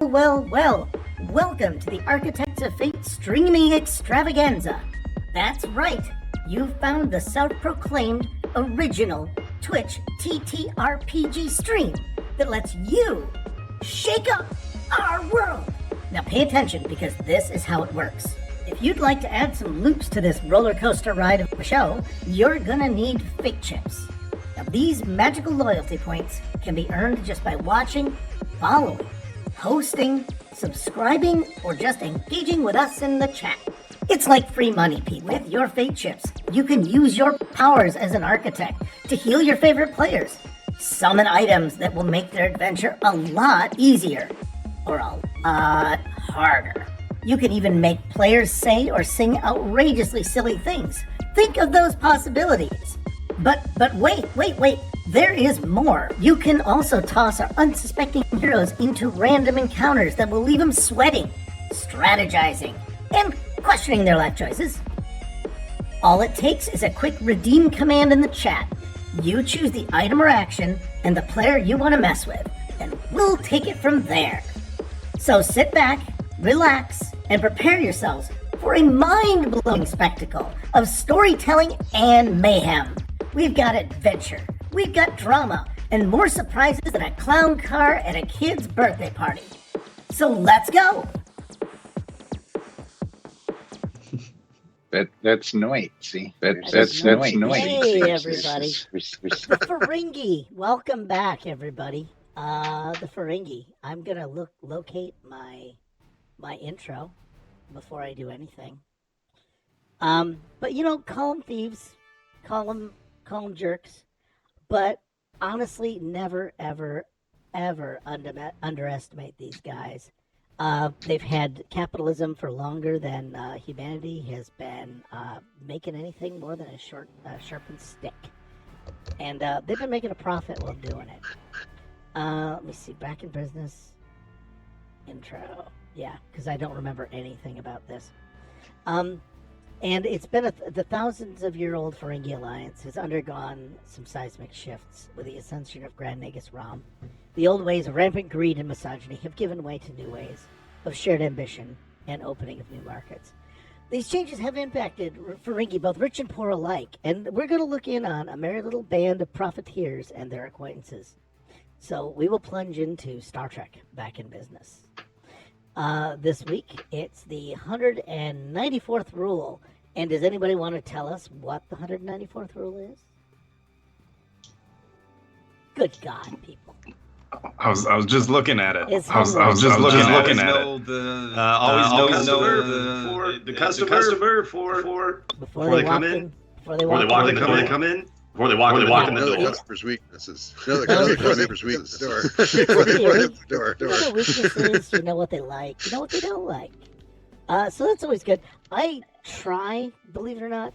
Well. Welcome to the Architects of Fate streaming extravaganza. That's right, you've found the self-proclaimed original Twitch TTRPG stream that lets you shake up our world. Now pay attention, because this is how it works. If you'd like to add some loops to this roller coaster ride of a show, you're gonna need fate chips. Now these magical loyalty points can be earned just by watching, following, hosting, subscribing, or just engaging with us in the chat. It's like free money, people. With your fate chips, you can use your powers as an architect to heal your favorite players, summon items that will make their adventure a lot easier, or a lot harder. You can even make players say or sing outrageously silly things. Think of those possibilities. But wait. There is more. You can also toss our unsuspecting heroes into random encounters that will leave them sweating, strategizing, and questioning their life choices. All it takes is a quick redeem command in the chat. You choose the item or action and the player you want to mess with, and we'll take it from there. So sit back, relax, and prepare yourselves for a mind-blowing spectacle of storytelling and mayhem. We've got adventure, we've got drama, and more surprises than a clown car at a kid's birthday party. So let's go! That's Noit, see? That's Noit. Hey, everybody. The Ferengi. Welcome back, everybody. The Ferengi. I'm gonna locate my intro before I do anything. But call them thieves, call them jerks, but honestly, never, ever underestimate these guys. They've had capitalism for longer than humanity has been making anything more than a sharpened stick. And they've been making a profit while doing it. Let me see, back in business, intro. Yeah, because I don't remember anything about this. And it's been the thousands-of-year-old Ferengi Alliance has undergone some seismic shifts with the ascension of Grand Nagus Ram. The old ways of rampant greed and misogyny have given way to new ways of shared ambition and opening of new markets. These changes have impacted Ferengi, both rich and poor alike, and we're going to look in on a merry little band of profiteers and their acquaintances. So we will plunge into Star Trek Back in Business. This week, it's the 194th rule. And does anybody want to tell us what the 194th rule is? Good God, people. I was just looking at it. It's I was just looking at it. Always know the customer before they come in. Before they walk in. Before they walk in the door. The customer's weaknesses. The customer's weaknesses. Before they walk in the door. You know their weaknesses, you know what they like, you know what they don't like. So that's always good. I try, believe it or not,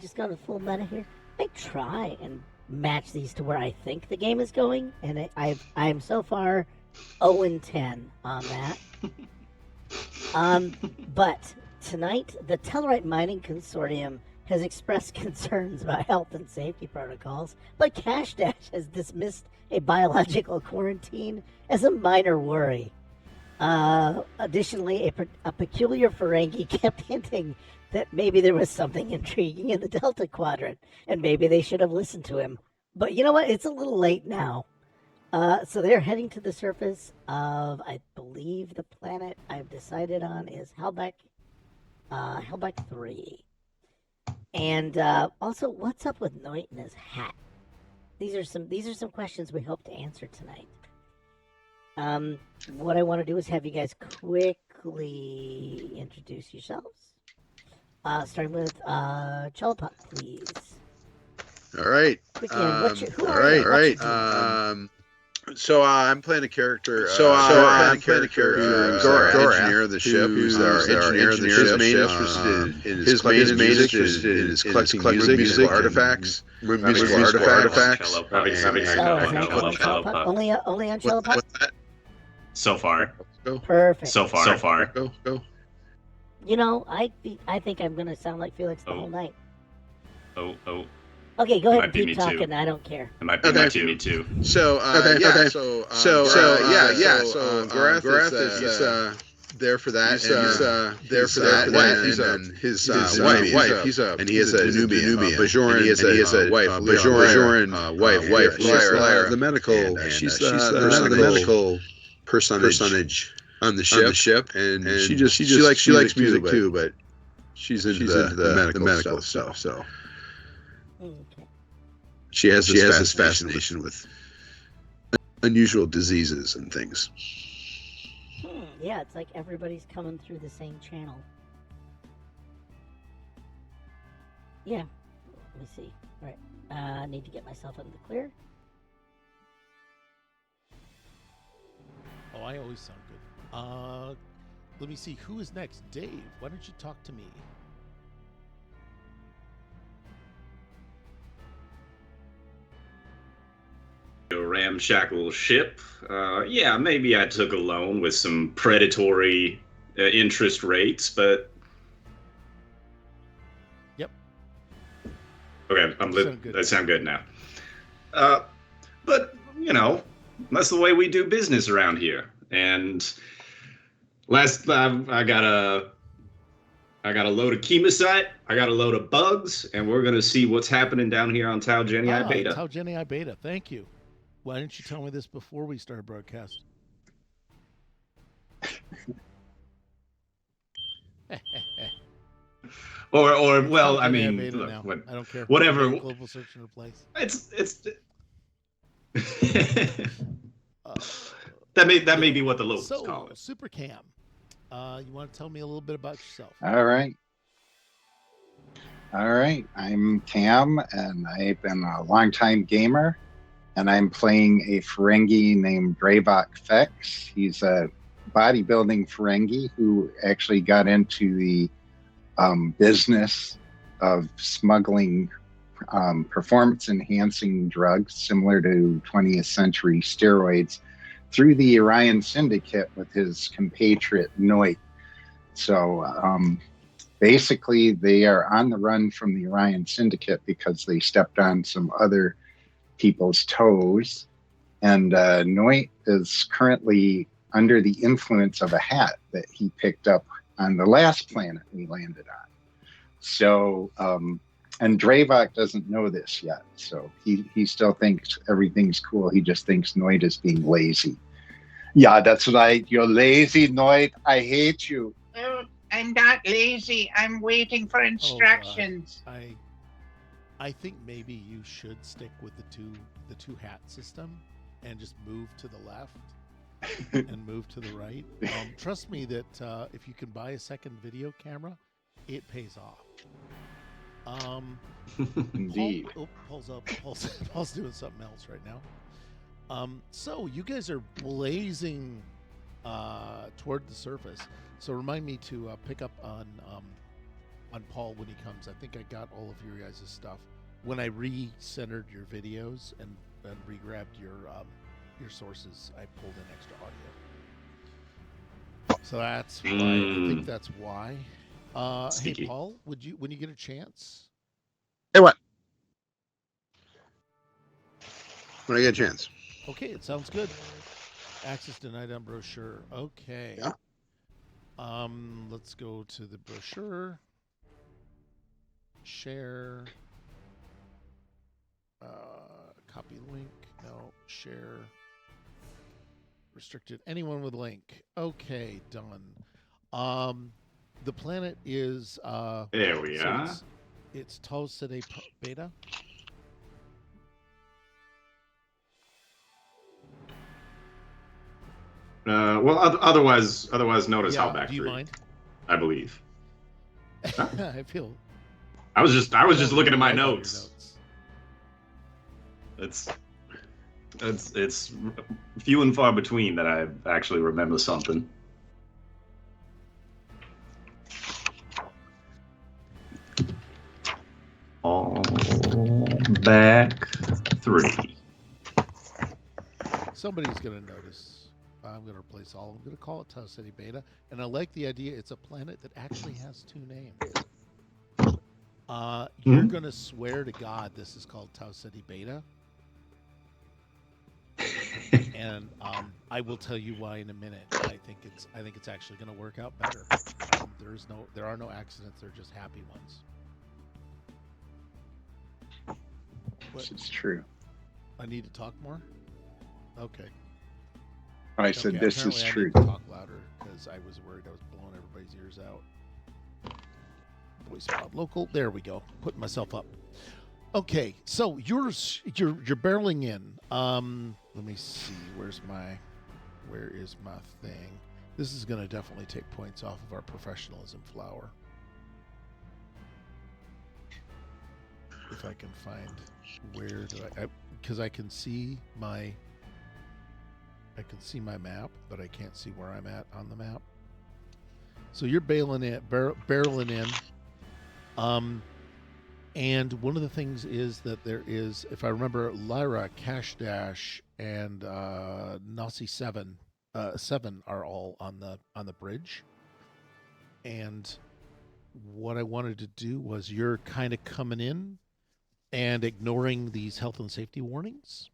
just got a full meta here. I try and match these to where I think the game is going, and I'm so far 0-10 on that. But tonight, the Telerite mining consortium has expressed concerns about health and safety protocols, but CashDash has dismissed a biological quarantine as a minor worry. Additionally, a peculiar Ferengi kept hinting that maybe there was something intriguing in the Delta Quadrant, and maybe they should have listened to him. But you know what? It's a little late now. So they're heading to the surface of, I believe, the planet I've decided on is Hellbeck 3. And also, what's up with Noit and his hat? These are some questions we hope to answer tonight. What I want to do is have you guys quickly introduce yourselves. Starting with Chalapot, please. All right. So I'm playing a character. I'm playing a character. Engineer of the ship. Who's our engineer of the ship. His main interest is collecting musical artifacts. Only on Chalapot? So far. Perfect. So far. Go. You know, I think I'm gonna sound like Felix the whole night. Oh. Okay, go ahead Might and be keep me too. talking. I don't care. It might be me too. So Gorath is there for that. He's there for that. He's his wife. And he has a Nubia. Bajoran. He has a wife. Bajoran wife. Lyra. The medical. She's the medical personage on the ship. And she likes music too, but she's into the medical stuff. So Okay. she has this fascination with unusual diseases and things. Yeah, it's like everybody's coming through the same channel. Yeah. Let me see. All right. I need to get myself into the clear. Oh, I always sound good. Let me see. Who is next? Dave, why don't you talk to me? A ramshackle ship. Yeah, maybe I took a loan with some predatory interest rates, but Yep. Okay, I sound good now. But you know, that's the way we do business around here. And last time I got a load of chemosite, I got a load of bugs, and we're gonna see what's happening down here on Tau Genii Beta. Tau Genii Beta, thank you. Why didn't you tell me this before we started broadcast? or well, I mean, look, I don't care. Whatever. Global search and replace. It's that may be what the locals call it. Super Cam, you want to tell me a little bit about yourself? All right. I'm Cam, and I've been a longtime gamer, and I'm playing a Ferengi named Dravok Fex. He's a bodybuilding Ferengi who actually got into the business of smuggling performance-enhancing drugs similar to 20th century steroids through the Orion Syndicate with his compatriot Noit. So basically, they are on the run from the Orion Syndicate because they stepped on some other people's toes. And Noit is currently under the influence of a hat that he picked up on the last planet we landed on. So, and Dravok doesn't know this yet. So he still thinks everything's cool. He just thinks Noit is being lazy. Yeah, that's right. You're lazy, Noit. I hate you. Oh, I'm not lazy. I'm waiting for instructions. I think maybe you should stick with the two hat system and just move to the left and move to the right. Trust me that if you can buy a second video camera, it pays off. Indeed. Paul's doing something else right now. So you guys are blazing toward the surface. So remind me to pick up on Paul when he comes. I think I got all of your guys' stuff when I re-centered your videos and re-grabbed your sources. I pulled in extra audio, so that's why. I think that's why. Hey Paul, when you get a chance? Hey, what? When I get a chance. Okay, it sounds good. Access denied on brochure. Okay. Yeah. Let's go to the brochure. Share. Copy link. No. Share. Restricted. Anyone with link. Okay, done. The planet is there we are. It's Tau Genii Beta. Well, otherwise notice how back do you 3. mind? I believe. Huh? I feel. I was just looking at my notes. It's few and far between that I actually remember something. All back 3. Somebody's gonna notice. I'm gonna replace all. I'm gonna call it Tau Genii Beta, and I like the idea. It's a planet that actually has 2 names. You're gonna swear to God this is called Tau Ceti Beta, and I will tell you why in a minute. I think it's actually gonna work out better. There are no accidents. They're just happy ones. This is true. I need to talk more. Okay. I said this is I true. need to talk louder because I was worried I was blowing everybody's ears out. Voice mod local. There we go. Putting myself up. Okay, so you're barreling in. Let me see. Where is my thing? This is going to definitely take points off of our professionalism flower. If I can find where do because I can see my map, but I can't see where I'm at on the map. So you're barreling in. And one of the things is that there is, if I remember, Lyra, CashDash, and Nasi 7 are all on the bridge. And what I wanted to do was you're kind of coming in and ignoring these health and safety warnings.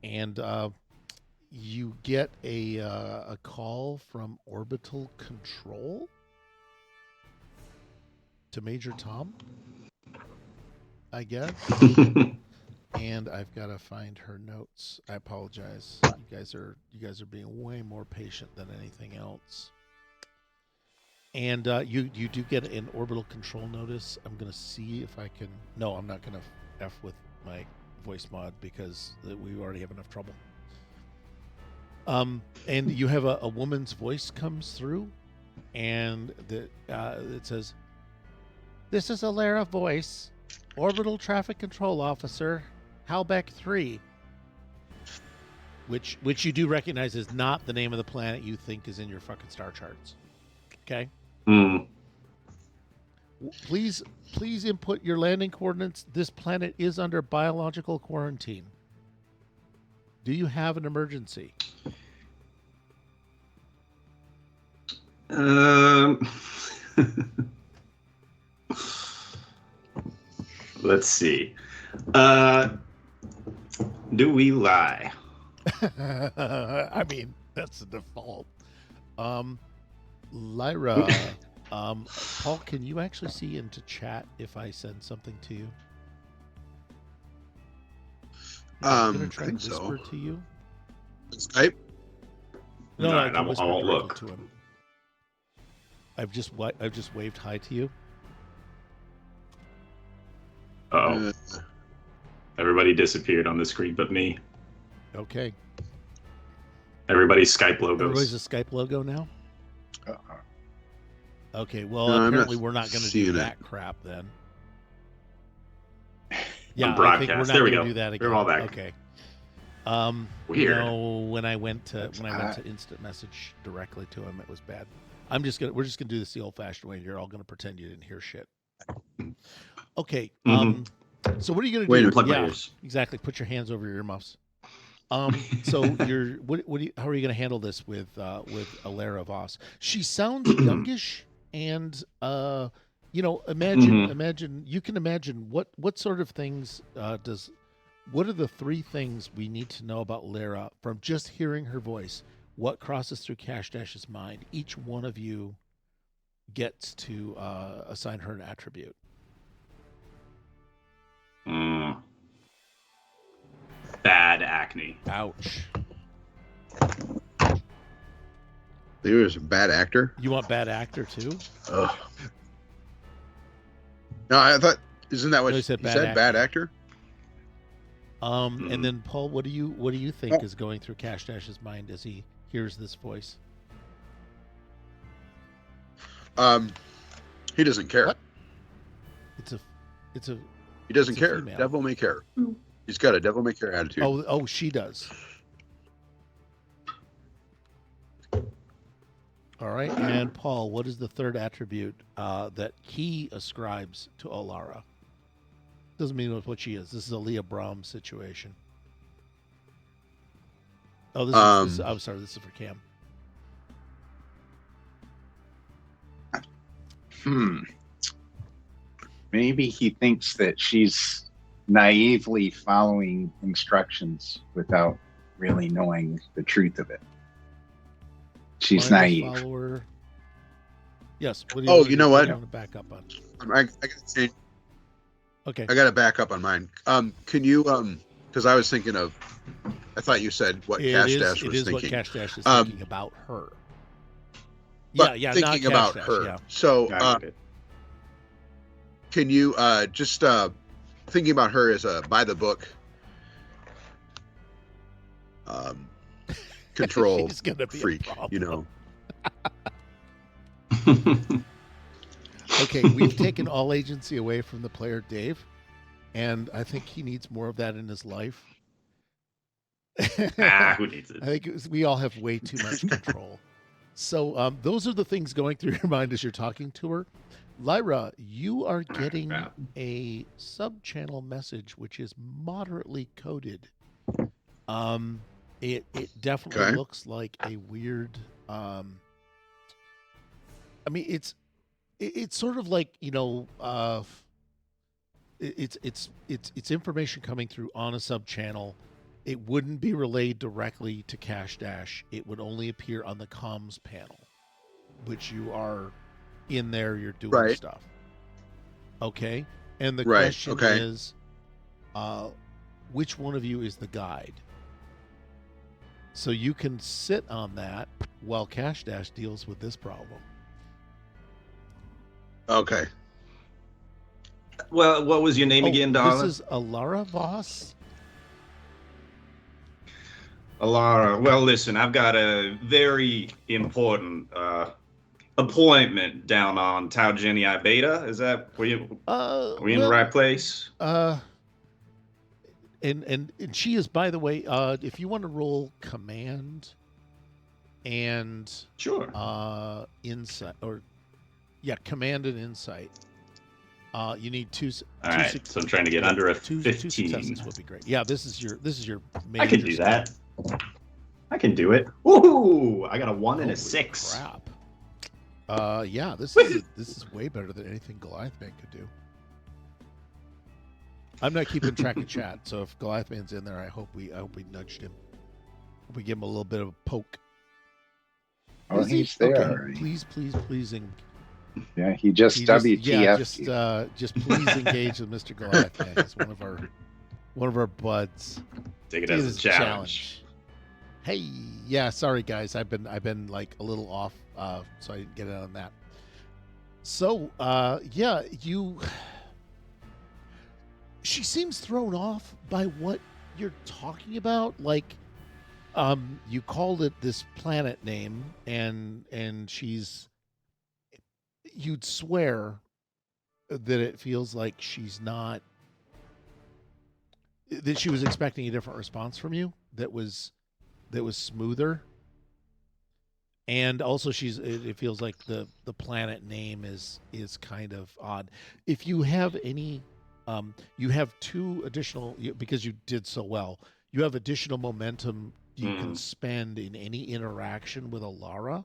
And you get a call from Orbital Control to Major Tom, I guess. And I've got to find her notes. I apologize. You guys are being way more patient than anything else. And you do get an orbital control notice. I'm going to see if I can... No, I'm not going to F with my voice mod because we already have enough trouble. And you have a woman's voice comes through, and it says, "This is a Lara voice, Orbital Traffic Control Officer, Halbeck 3." Which you do recognize is not the name of the planet you think is in your fucking star charts. Okay? Please input your landing coordinates. This planet is under biological quarantine. Do you have an emergency? Let's see. Do we lie? I mean, that's the default. Lyra, Paul, can you actually see into chat if I send something to you? I'm gonna try and whisper to you. Skype? No, No, I I won't look. to him. I've just waved hi to you. Uh-oh. Everybody disappeared on the screen but me. Okay. Everybody's Skype logos. Everybody's a Skype logo now? Okay, well, No, apparently we're not going to do that crap then. Yeah, I think we're not going to do that again. We're all back. Okay. Weird. You know, when I went to instant message directly to him, it was bad. We're just gonna do this the old-fashioned way. You're all gonna pretend you didn't hear shit. Okay. So what are you gonna do? Wait, plug my ears. Exactly. Put your hands over your earmuffs. So how are you gonna handle this with Alara Voss? She sounds youngish, and imagine you can imagine what sort of things what are the three things we need to know about Lara from just hearing her voice? What crosses through CashDash's mind? Each one of you gets to assign her an attribute. Bad acne. Ouch. He was a bad actor? You want bad actor too? Ugh. No, I thought, isn't that what you said? Bad actor? And then Paul, what do you think is going through CashDash's mind as he hears this voice? He doesn't care. What? He doesn't care. Female. Devil may care. He's got a devil may care attitude. Oh, she does. All right, and Paul, what is the third attribute that he ascribes to Alara? Doesn't mean what she is. This is a Leah Brahm situation. Oh, I'm sorry. This is for Cam. Maybe he thinks that she's naively following instructions without really knowing the truth of it. She's naive. Follower. Yes. What do you know what? I want to back up on. I gotta change. Okay. I gotta back up on mine. Can you because I was thinking of, I thought you said what CashDash was thinking. It is what CashDash is thinking about her. But yeah, thinking not about CashDash, her. Yeah. So can you just thinking about her as a by the book control freak, you know. Okay, we've taken all agency away from the player Dave, and I think he needs more of that in his life. Who needs it? I think we all have way too much control. So those are the things going through your mind as you're talking to her. Lyra, you are getting a sub-channel message which is moderately coded. It definitely looks like a weird. I mean, it's sort of like, you know, it's information coming through on a sub-channel. It wouldn't be relayed directly to CashDash. It would only appear on the comms panel, which you are in there. You're doing stuff. Okay, and the question is, which one of you is the guide? So you can sit on that while CashDash deals with this problem. Okay. Well, what was your name again, darling? This is Alara Voss. Alara, well, listen, I've got a very important appointment down on Tau Genii Beta. Is that are we in the right place? And she is, by the way, if you want to roll command and insight, or command and insight, you need two. All right, so I'm trying to get under a 15. Two successes would be great. Yeah, this is your major. I can do that. I can do it. Woohoo! I got a 1 and a 6. Crap. Yeah, this is way better than anything Goliathman could do. I'm not keeping track of chat, so if Goliathman's in there, I hope we nudged him. We give him a little bit of a poke. Oh, he's there. Okay. Please. Yeah, he just WTF'd you. Just please engage with Mr. Goliathman. He's one of our buds. Take it as a challenge. Hey, yeah, sorry guys, I've been like a little off, so I didn't get it on that. So, she seems thrown off by what you're talking about. Like, you called it this planet name, and you'd swear that it feels like she's not, that she was expecting a different response from you that was smoother. And also it feels like the planet name is kind of odd. If you have any, you have 2 additional, because you did so well, you have additional momentum you can spend in any interaction with Alara,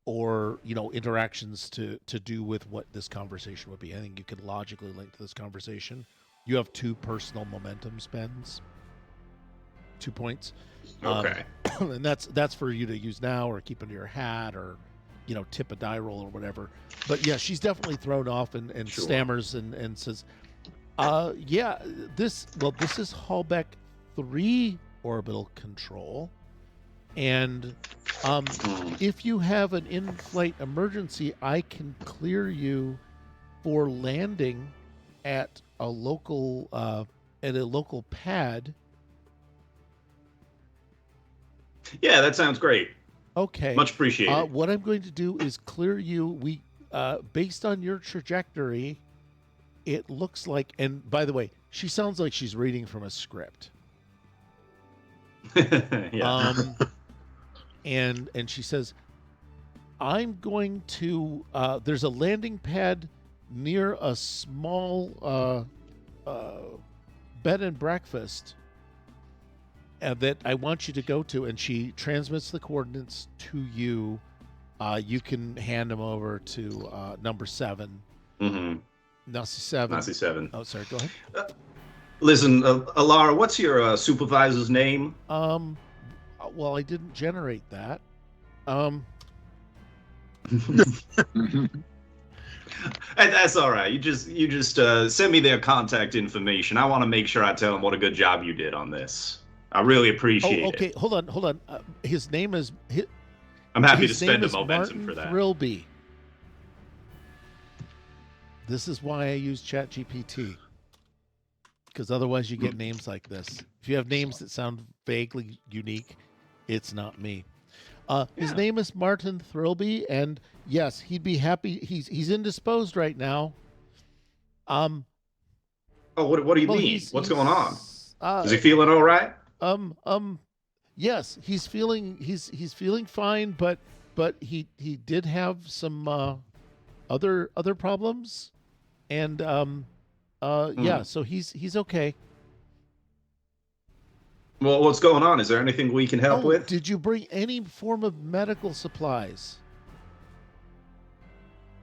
or, you know, interactions to do with what this conversation would be. I think you could logically link to this conversation. You have 2 personal momentum spends, 2 points. Okay. And that's for you to use now, or keep under your hat, or, you know, tip a die roll or whatever. But yeah, she's definitely thrown off and stammers and says, this is Hallbeck 3 orbital control. And if you have an in-flight emergency, I can clear you for landing at a local pad. Yeah, that sounds great. Okay. Much appreciated. What I'm going to do is clear you. Based on your trajectory, it looks like, and by the way, she sounds like she's reading from a script. Yeah. And she says, I'm going to, there's a landing pad near a small bed and breakfast that I want you to go to, and she transmits the coordinates to you. You can hand them over to number 7. Mm-hmm. Nazi 7. Nazi 7. Oh, sorry. Go ahead. Listen, Alara, what's your supervisor's name? Well, I didn't generate that. That's all right. You just send me their contact information. I want to make sure I tell them what a good job you did on this. I really appreciate it. Okay. Hold on. His name is. I'm happy to His spend name the is momentum Martin for that. Thrillby. This is why I use ChatGPT. Because otherwise you get names like this. If you have names that sound vaguely unique, it's not me. His name is Martin Thrillby, and yes, he'd be happy. He's indisposed right now. Oh, what do you mean? What's going on? Is he feeling all right? Yes, he's feeling fine, but he did have some other problems, and yeah, so he's okay. Well, what's going on? Is there anything we can help with? Did you bring any form of medical supplies?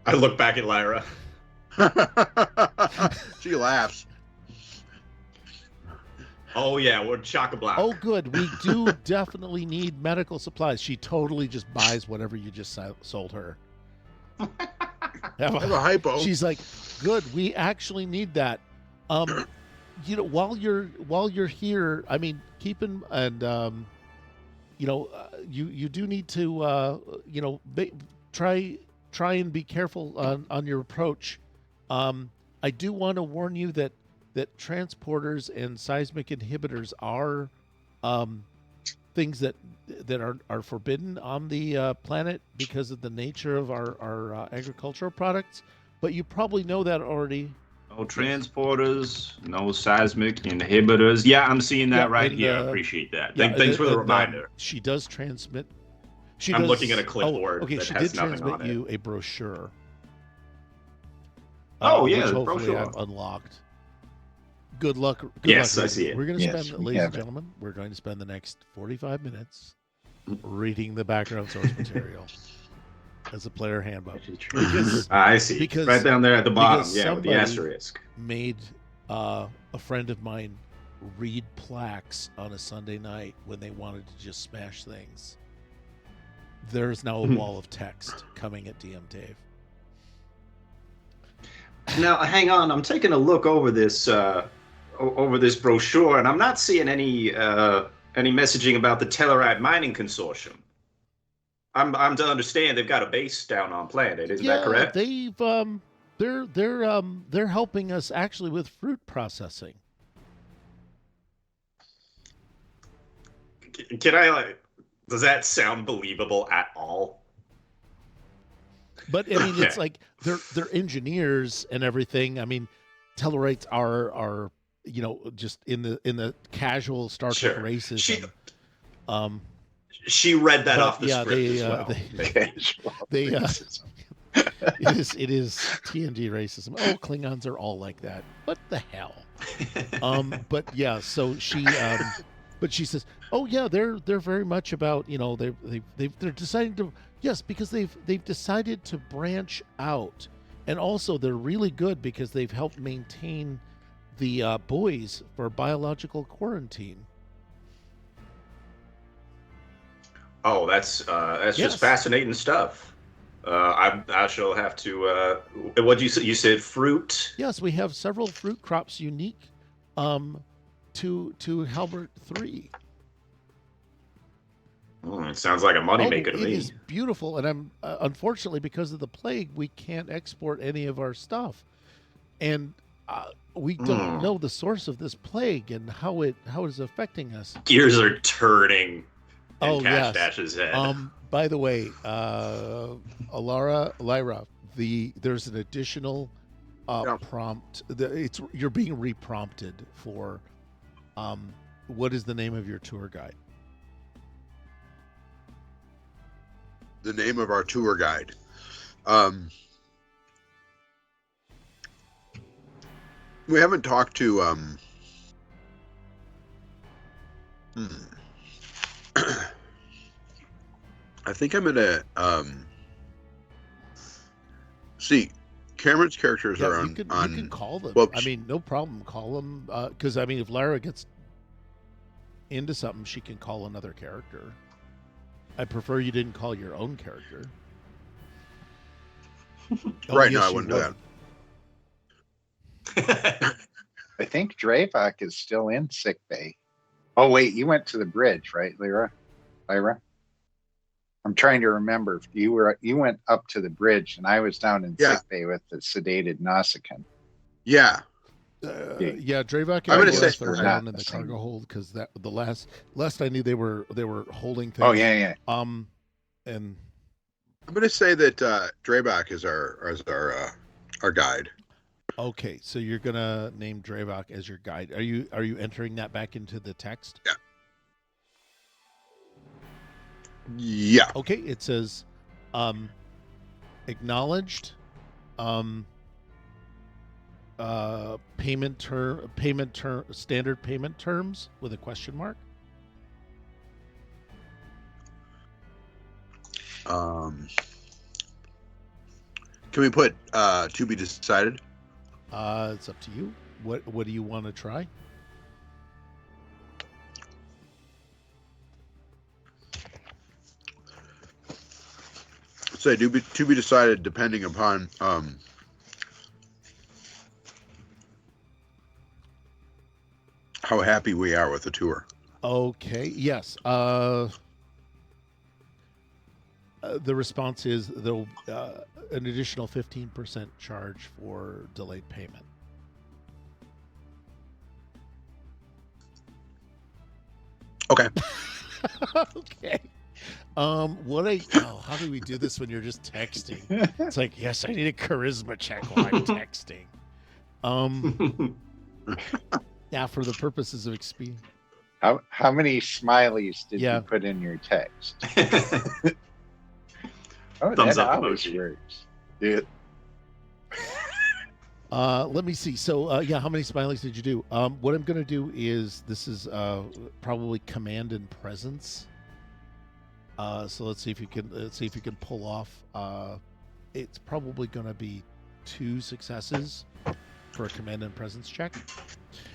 I look back at Lyra. She laughs. Oh yeah, we're chock-a-block. Oh good, we do definitely need medical supplies. She totally just buys whatever you just sold her. I have a hypo. She's like, good, we actually need that. You know, while you're here, I mean, you do need to try and be careful on your approach. I do want to warn you that transporters and seismic inhibitors are things that are forbidden on the planet because of the nature of our agricultural products. But you probably know that already. No transporters, no seismic inhibitors. Yeah, I'm seeing that right here. I appreciate that. Thanks for the reminder. She does transmit. I'm looking at a clipboard that she has did nothing transmit on it. you a brochure. Yeah, which the hopefully brochure. I've unlocked. Good luck. Yes, luck I see it. We're going to Yes, spend, we ladies have and it. gentlemen, we're going to spend the next 45 minutes reading the background source material as a player handbook. I see. because- right down there at the bottom, because yeah, with the somebody- asterisk. Made a friend of mine read plaques on a Sunday night when they wanted to just smash things. There's now a wall of text coming at DM Dave. Now, hang on. I'm taking a look over this brochure, and I'm not seeing any messaging about the Telerite mining consortium. I'm to understand they've got a base down on planet. Isn't that correct? They've they're helping us actually with fruit processing. Can I does that sound believable at all? But I mean, it's like they're engineers and everything. I mean, Tellarites are just in the casual Star Trek races. She read that off the yeah, script as well. It is TNG racism. Oh, Klingons are all like that. What the hell? But yeah, so she but she says, "Oh yeah, they're very much about, they're deciding to because they've decided to branch out. And also they're really good because they've helped maintain the buoys for biological quarantine." Oh, that's just fascinating stuff. I shall have to. What you said? You said fruit. Yes, we have several fruit crops unique to Halbert 3. It sounds like a moneymaker to me. It is beautiful, and I'm unfortunately, because of the plague, we can't export any of our stuff, and we don't know the source of this plague and how it is affecting us. Gears are turning. Yes. CashDash's head. By the way, Lyra, there's an additional prompt. You're being reprompted for what is the name of your tour guide? The name of our tour guide. We haven't talked to I think I'm gonna see. Cameron's characters are on. You can call them. Whoops. I mean, no problem. Call them because I mean, if Lyra gets into something, she can call another character. I prefer you didn't call your own character. Right, no, I wouldn't do that. I think Dravok is still in sick bay. Oh wait, you went to the bridge, right, Lyra? I'm trying to remember. You went up to the bridge, and I was down in sick bay with the sedated Nausicaa. Yeah. Dravok. I'm going to say they're down in the cargo hold because the last I knew they were holding things. Oh yeah. And I'm going to say that Dravok is our guide. Okay, so you're going to name Dravok as your guide. Are you entering that back into the text? Yeah. Yeah. Okay, it says acknowledged standard payment terms with a question mark. Can we put to be decided? It's up to you. What do you want to try? Say to be decided depending upon how happy we are with the tour. Okay. Yes. The response is there'll an additional 15% charge for delayed payment. Okay. Okay. How do we do this when you're just texting? It's like, yes, I need a charisma check while I'm texting. Yeah, for the purposes of expedience. How many smileys did you put in your text? Thumbs up emoji. Dude. Let me see. So, how many smileys did you do? What I'm going to do is this is probably command and presence. So let's see if you can pull off. It's probably going to be 2 successes for a command and presence check.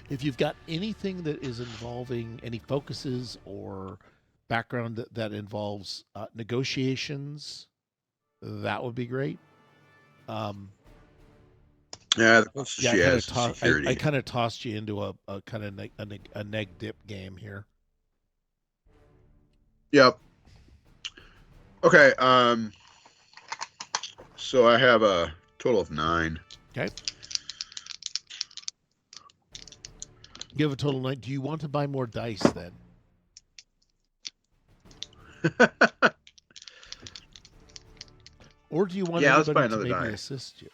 If you've got anything that is involving any focuses or background that involves negotiations, that would be great. Yeah, the closest she has security. I kind of tossed you into a kind of a neg dip game here. Yep. Okay. So I have a total of 9. Okay. You have a total of 9. Do you want to buy more dice then? Or do you want anybody to maybe assist you?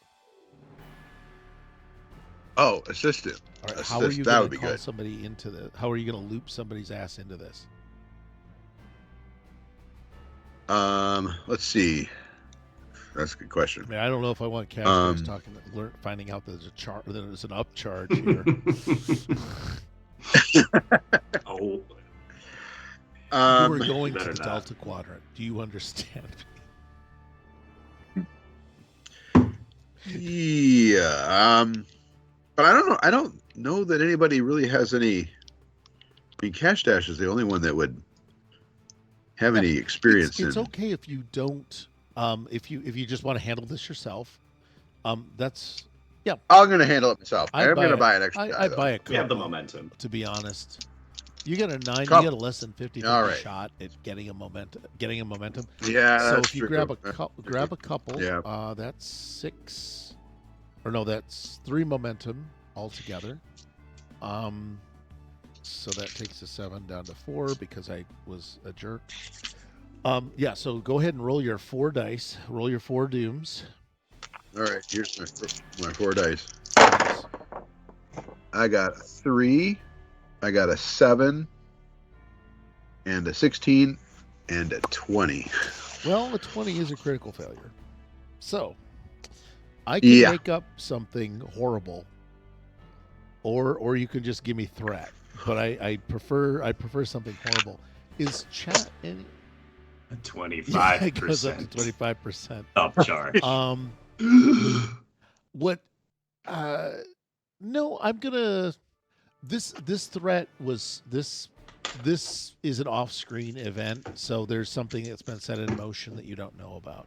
Oh, assist it. All right, how are you going to call somebody into the? How are you going to loop somebody's ass into this? Let's see. That's a good question. I mean, I don't know if I want CashDash finding out that there's an upcharge here. Oh. You are going to the Delta Quadrant. Do you understand? Yeah. But I don't know. I don't know that anybody really has any. I mean, CashDash is the only one that would have any experience it's okay if you don't. If you just want to handle this yourself, that's I'm going to handle it myself. I'm going to buy an extra. I buy a couple. We have the momentum. To be honest, you get a 9. You get a less than 50-50 shot at getting a momentum. Yeah. So that's if you true. grab a couple, that's 6, or no, that's 3 momentum altogether. So that takes the 7 down to 4 because I was a jerk. So go ahead and roll your 4 dice. Roll your 4 dooms. All right, here's my 4 dice. I got a 3, I got a 7, and a 16, and a 20. Well, a 20 is a critical failure. So I can make up something horrible, or you can just give me threat. But I prefer something horrible. Is chat any? 25%. It goes up to 25% upcharge. What? No, I'm gonna. This threat was this. This is an off-screen event, so there's something that's been set in motion that you don't know about.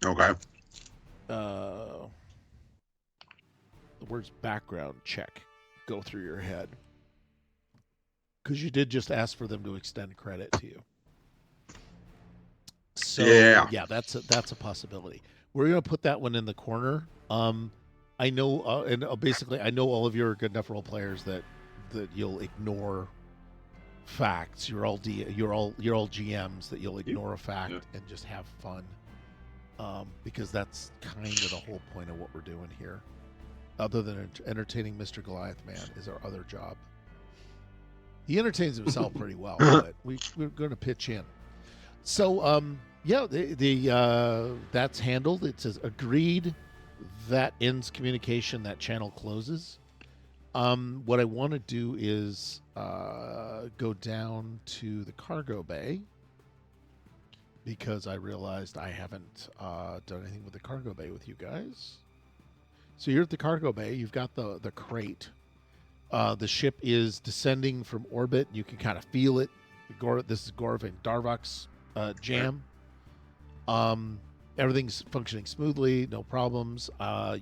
Okay. The words background check go through your head. Because you did just ask for them to extend credit to you. So yeah, that's a possibility. We're gonna put that one in the corner. I know, and basically, I know all of you are good enough role players that you'll ignore facts. You're all GMs that you'll ignore a fact and just have fun, because that's kind of the whole point of what we're doing here. Other than entertaining Mr. Goliath Man is our other job. He entertains himself pretty well, but we're going to pitch in. So that's handled. It says agreed. That ends communication. That channel closes. What I want to do is go down to the cargo bay, because I realized I haven't done anything with the cargo bay with you guys. So you're at the cargo bay. You've got the crate. The ship is descending from orbit. You can kind of feel it. This is Gorv and Darvok's jam. Everything's functioning smoothly, no problems.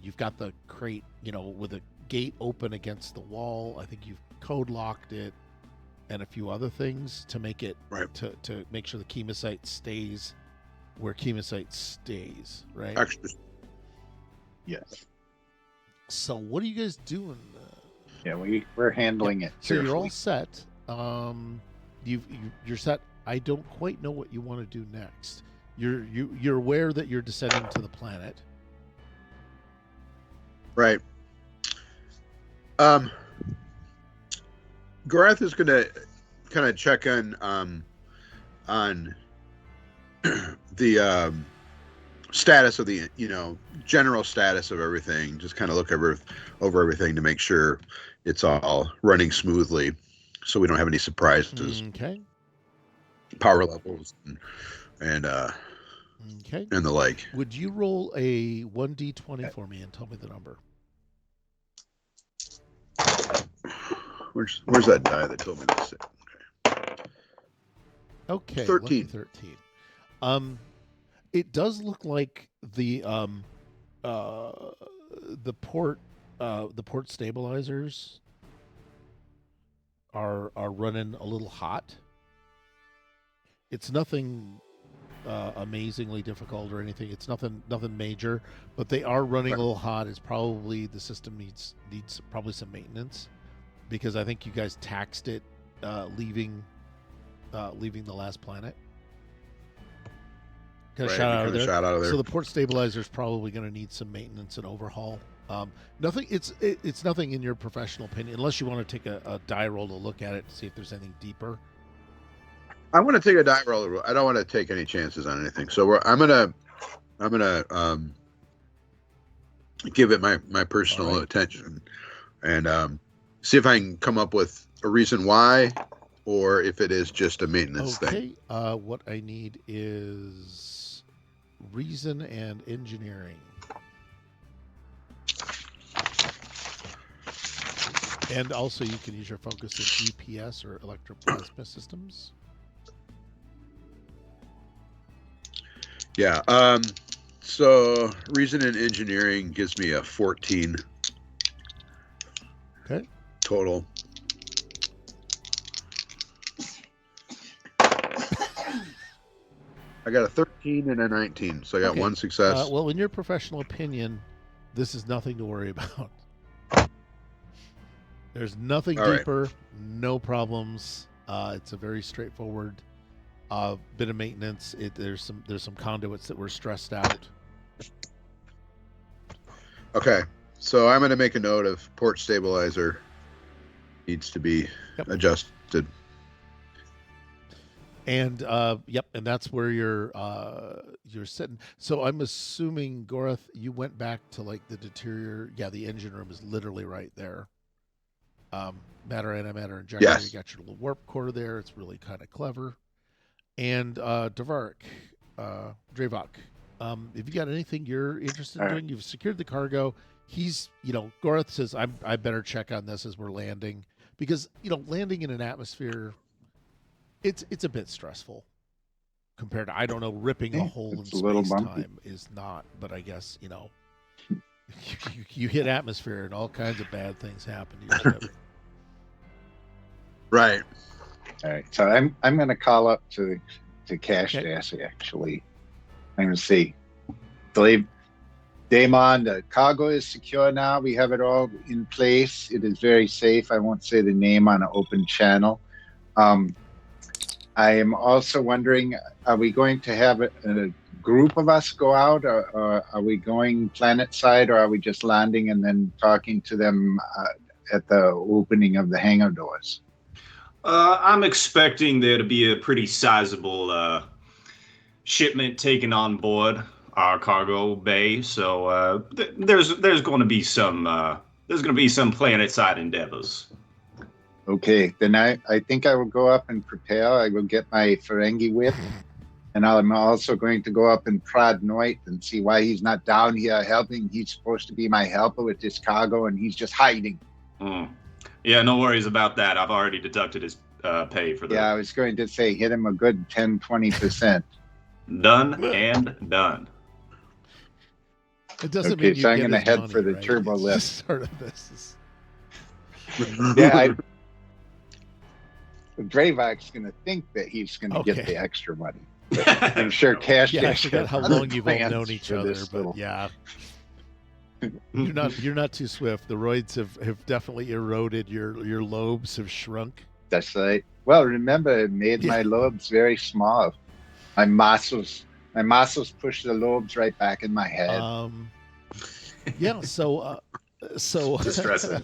You've got the crate, with a gate open against the wall. I think you've code locked it, and a few other things to make it to make sure the chemocyte stays where chemocyte stays. Right. Actually, Yes. So what are you guys doing? Yeah, we're handling it. So you're all set. You're set. I don't quite know what you want to do next. You're aware that you're descending to the planet. Right. Gareth is going to kind of check on the status of the general status of everything. Just kind of look over everything to make sure it's all running smoothly, so we don't have any surprises. Okay. Power levels and okay, and the like. Would you roll a 1d20 for me and tell me the number? Where's that die that told me this? Okay. 13. 13. It does look like the port stabilizers are running a little hot. It's nothing amazingly difficult or anything. It's nothing major, but they are running a little hot. It's probably the system needs probably some maintenance, because I think you guys taxed it leaving the last planet. Kind of shot out of there. So the port stabilizer is probably going to need some maintenance and overhaul. Nothing. It's nothing in your professional opinion, unless you want to take a die roll to look at it to see if there's anything deeper. I want to take a die roll. I don't want to take any chances on anything. So I'm gonna give it my personal attention and see if I can come up with a reason why, or if it is just a maintenance thing. Okay. What I need is reason and engineering. And also you can use your focus in EPS or electroplasma systems. Yeah. So reason and engineering gives me a 14. Okay. Total. I got a 13 and a 19, so I got one success. Well, in your professional opinion, this is nothing to worry about. There's nothing deeper, no problems. It's a very straightforward bit of maintenance. There's some conduits that were stressed out. Okay, so I'm going to make a note of port stabilizer needs to be adjusted. And and that's where you're sitting. So I'm assuming, Gorath, you went back to like the deterior. Yeah, the engine room is literally right there. Matter antimatter injector. Yes. You got your little warp core there. It's really kind of clever. And Dravok, If you got anything you're interested in doing, you've secured the cargo. He's, Gorath says, I better check on this as we're landing because, landing in an atmosphere, it's a bit stressful compared to, I don't know, ripping a hole in space-time is not, but I guess, you hit atmosphere and all kinds of bad things happen to your ship. Right. All right. So I'm going to call up to CashDash, actually. I'm going to see. Damon, the cargo is secure now. We have it all in place. It is very safe. I won't say the name on an open channel. I am also wondering, are we going to have a group of us go out, or are we going planet side, or are we just landing and then talking to them at the opening of the hangar doors? I'm expecting there to be a pretty sizable shipment taken on board our cargo bay, so there's going to be some planet side endeavors. Okay, then I think I will go up and prepare. I will get my Ferengi whip, and I'm also going to go up and prod Noit and see why he's not down here helping. He's supposed to be my helper with this cargo, and he's just hiding. Yeah, no worries about that. I've already deducted his pay for that. Yeah, I was going to say hit him a good 10-20%. Done and done. It doesn't mean you so I'm going to head for the turbo lift. Sort of this. Yeah, Dravok's going to think that he's going to get the extra money. I'm sure CashDash. I forgot how long you've all known each other, but yeah. You're not too swift. The roids have definitely eroded. Your lobes have shrunk. That's right. Well, remember, it made my lobes very small. My muscles push the lobes right back in my head. Yeah. So distressing.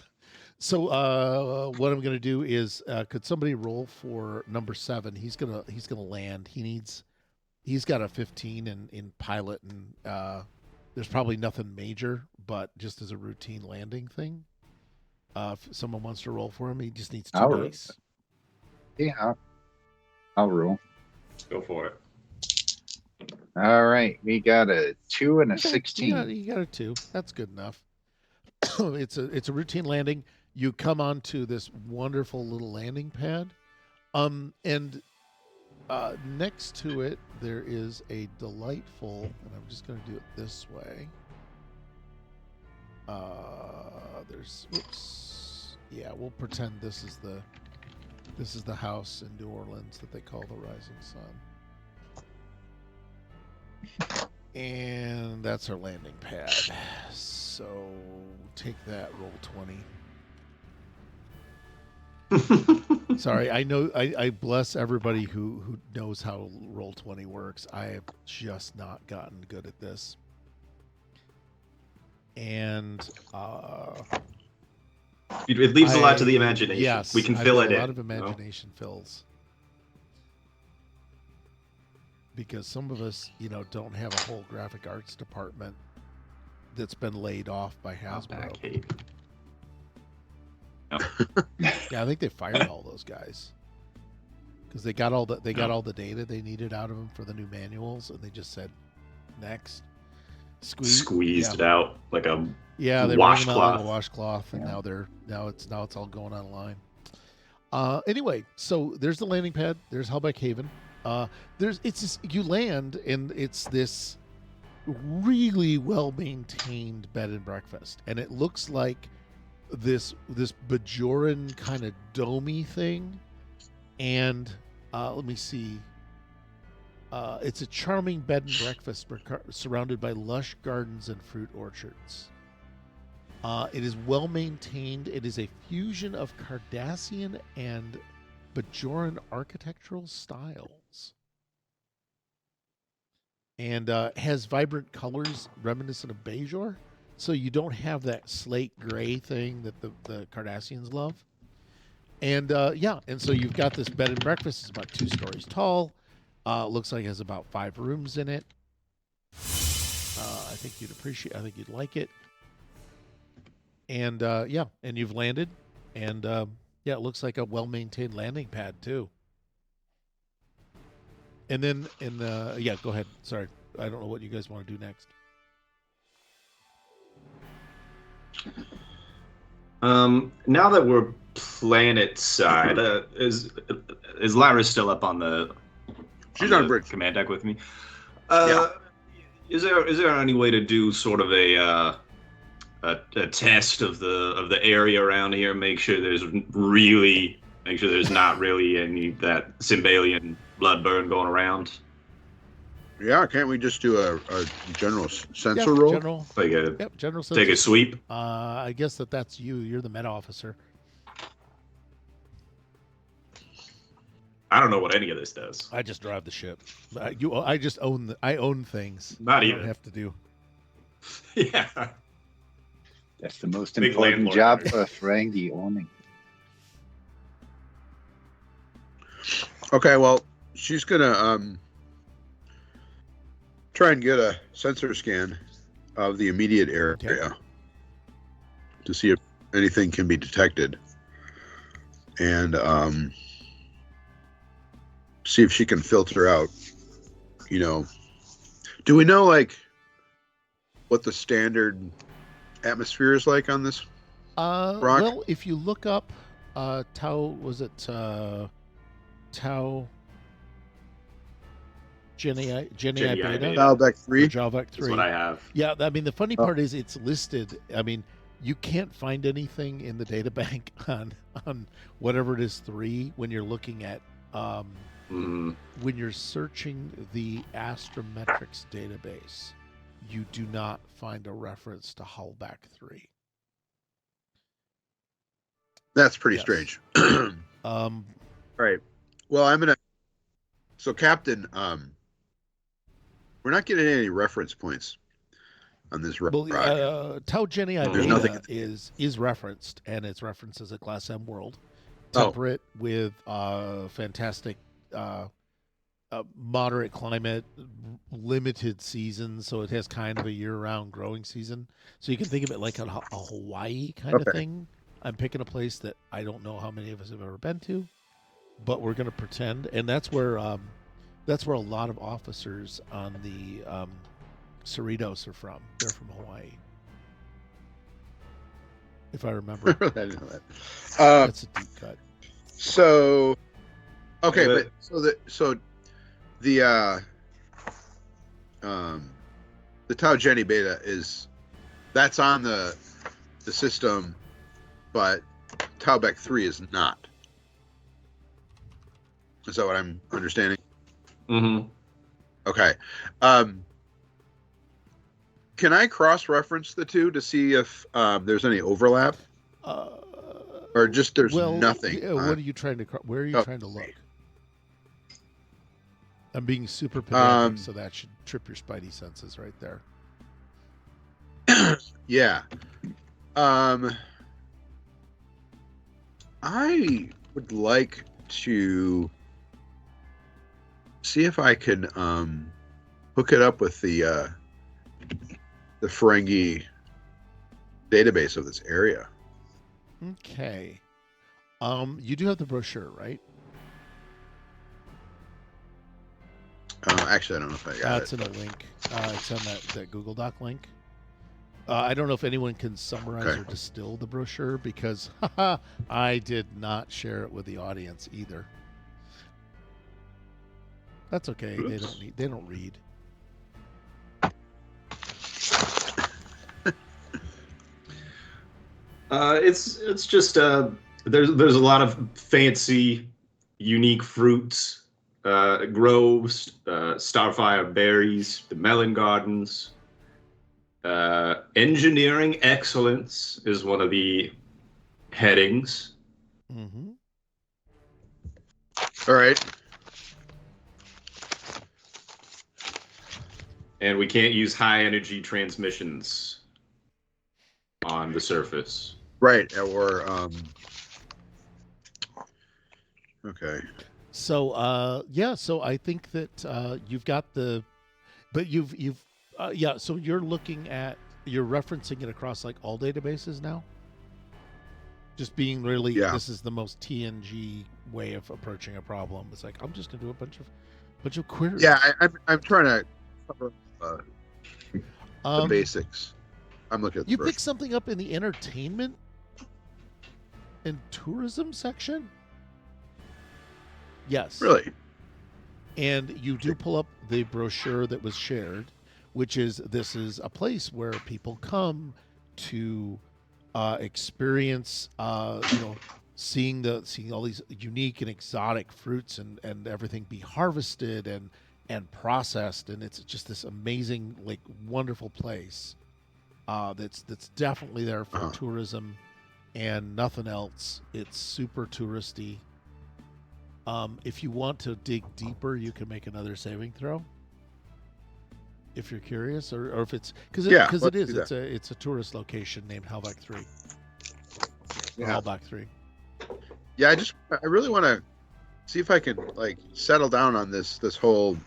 So what I'm going to do is, could somebody roll for number 7? He's gonna land. He's got a 15 in pilot, and there's probably nothing major, but just as a routine landing thing. If someone wants to roll for him, he just needs 2 dice. Yeah, I'll roll. Go for it. All right, we got a 2 and a 16. You got a 2. That's good enough. It's a routine landing. You come onto this wonderful little landing pad, and next to it there is a delightful, and I'm just going to do it this way. We'll pretend this is the house in New Orleans that they call the Rising Sun. And that's our landing pad. So take that, roll 20. Sorry, I know I bless everybody who knows how roll 20 works. I have just not gotten good at this. And it leaves a lot to the imagination. Yes, we can fill it in. A lot of imagination fills. Because some of us, don't have a whole graphic arts department that's been laid off by Hasbro. No. Yeah, I think they fired all those guys because they got all the data they needed out of them for the new manuals, and they just said next. Squeezed it out like a they washcloth. Like a washcloth, and now it's all going online. Anyway, so there's the landing pad. There's Hellback Haven. You land, and it's this really well maintained bed and breakfast, and it looks like this Bajoran kind of domey thing. And let me see. It's a charming bed and breakfast surrounded by lush gardens and fruit orchards. It is well maintained. It is a fusion of Cardassian and Bajoran architectural styles. And has vibrant colors reminiscent of Bajor. So you don't have that slate gray thing that the Cardassians love. And and so you've got this bed and breakfast. It's about 2 stories tall. Looks like it has about 5 rooms in it. I think you'd like it. And and you've landed. And it looks like a well-maintained landing pad too. And then go ahead. Sorry. I don't know what you guys want to do next. Now that we're planet side, is Lyra still up on the? She's on bridge command deck with me. Yeah. Is there any way to do sort of a test of the area around here? Make sure there's not really any that Symbalian blood burn going around. Yeah, can't we just do a general sensor roll? General. General sensor. Take a sweep. I guess that's you. You're the meta officer. I don't know what any of this does. I just drive the ship. I just own. I own things. Not even. I don't have to do. Yeah. That's the most Big important landlord. job for a Ferengi owning. Okay, well, she's gonna try and get a sensor scan of the immediate area to see if anything can be detected, and see if she can filter out. Do we know what the standard atmosphere is like on this rock? Well, if you look up Tau, was it Tau Genii Beta? Valbec 3. Jalvec 3. That's what I have. Yeah, I mean, the funny part is it's listed. I mean, you can't find anything in the data bank on whatever it is 3 when you're looking at when you're searching the astrometrics database. You do not find a reference to Hullback 3. That's pretty strange. Right. Well, so Captain, we're not getting any reference points on this rock. Tau Genii Beta is referenced, and it's referenced as a Class M world. Temperate with fantastic moderate climate, limited season, so it has kind of a year-round growing season. So you can think of it like a Hawaii kind of thing. I'm picking a place that I don't know how many of us have ever been to, but we're going to pretend, and that's where a lot of officers on the Cerritos are from. They're from Hawaii, if I remember. I didn't know that. That's a deep cut. So, okay, but the Tau Genii Beta that's on the system, but Taubec 3 is not. Is that what I'm understanding? Mm-hmm. Okay. Can I cross-reference the two to see if there's any overlap? Or just there's nothing? What are you trying to? Where are you trying to look? I'm being super pedantic, so that should trip your spidey senses right there. Yeah. I would like to see if I can hook it up with the Ferengi database of this area. Okay. You do have the brochure, right? Actually, I don't know if I got It's in a link. It's on that Google Doc link. I don't know if anyone can summarize or distill the brochure because I did not share it with the audience either. That's okay. Oops. They don't read. It's just there's a lot of fancy, unique fruits, groves, starfire berries, the melon gardens. Engineering excellence is one of the headings. Mm-hmm. All right. And we can't use high energy transmissions on the surface. Right. Or okay. So so I think that you've got but so you're referencing it across like all databases now? Just being really, this is the most TNG way of approaching a problem. It's like, I'm just going to do a bunch of queries. Yeah, I'm trying to cover the basics. I'm looking at the You first. picked something up in the entertainment and tourism section? Yes. Really? And you do pull up the brochure that was shared, which is this is a place where people come to experience, seeing all these unique and exotic fruits and everything be harvested and processed, and it's just this amazing, like, wonderful place that's definitely there for tourism and nothing else. It's super touristy. If you want to dig deeper, you can make another saving throw. If you're curious, or if it's because it's a tourist location named Halbach 3. Yeah. Halbach 3. Yeah, I really want to see if I can like settle down on this whole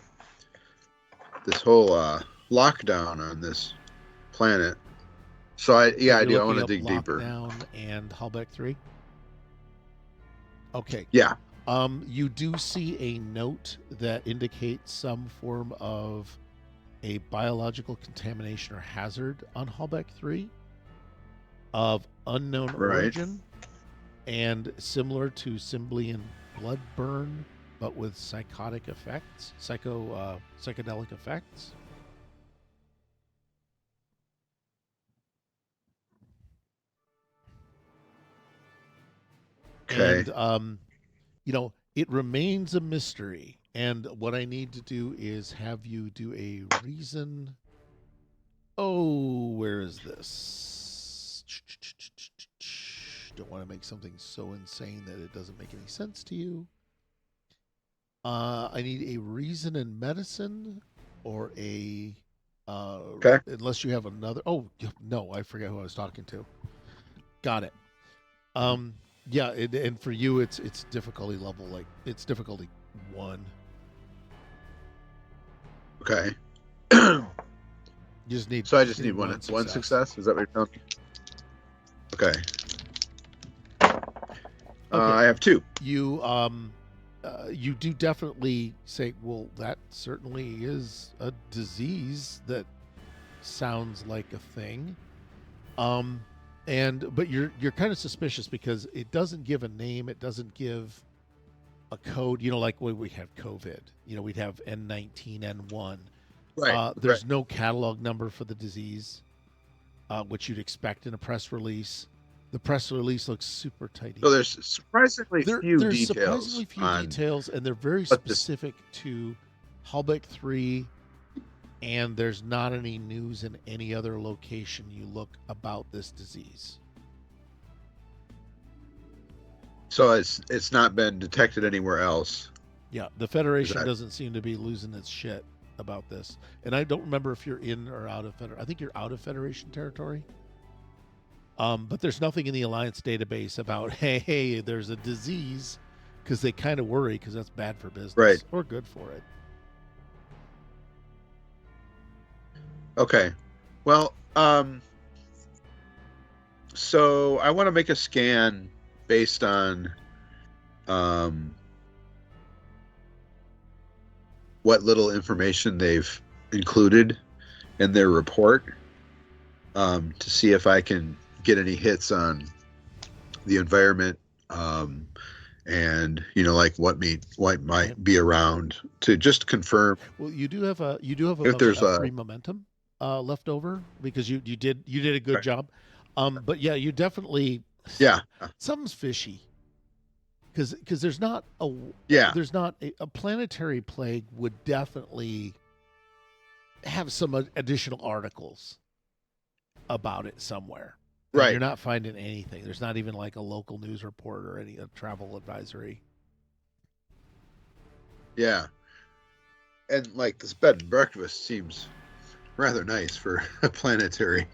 lockdown on this planet. So I do. I want to dig deeper. Lockdown and Halbach 3. Okay. Yeah. You do see a note that indicates some form of a biological contamination or hazard on Halbach 3 of unknown origin and similar to Symbian blood burn, but with psychotic effects, psychedelic effects. Okay. And, it remains a mystery. And what I need to do is have you do a reason. Oh, where is this? Don't want to make something so insane that it doesn't make any sense to you. I need a reason in medicine or a... okay. Unless you have another... Oh, no, I forget who I was talking to. Got it. Yeah, and for you, it's difficulty level, like, it's difficulty 1. Okay. You just need. So I just need one success. Is that what you're telling me? Okay. I have 2. You you do definitely say, well, that certainly is a disease that sounds like a thing. But you're kind of suspicious because it doesn't give a name. It doesn't give a code. Like when we have COVID. We'd have N19, N1. Right. There's no catalog number for the disease, which you'd expect in a press release. The press release looks super tidy. So there's surprisingly few details. There's surprisingly few details, and they're very specific to Halbach 3. And there's not any news in any other location you look about this disease. So it's not been detected anywhere else. Yeah, the Federation doesn't seem to be losing its shit about this. And I don't remember if you're in or out of Federation. I think you're out of Federation territory. But there's nothing in the Alliance database about, hey, there's a disease, because they kind of worry because that's bad for business. Right. Or good for it. Okay. Well, so I want to make a scan based on what little information they've included in their report to see if I can get any hits on the environment and like what might be around to just confirm. Well, you do have a free momentum left over because you did a good job. But yeah, you definitely something's fishy because there's not a planetary plague would definitely have some additional articles about it somewhere. Right. You're not finding anything. There's not even like a local news report or a travel advisory. Yeah. And like this bed and breakfast seems rather nice for a planetary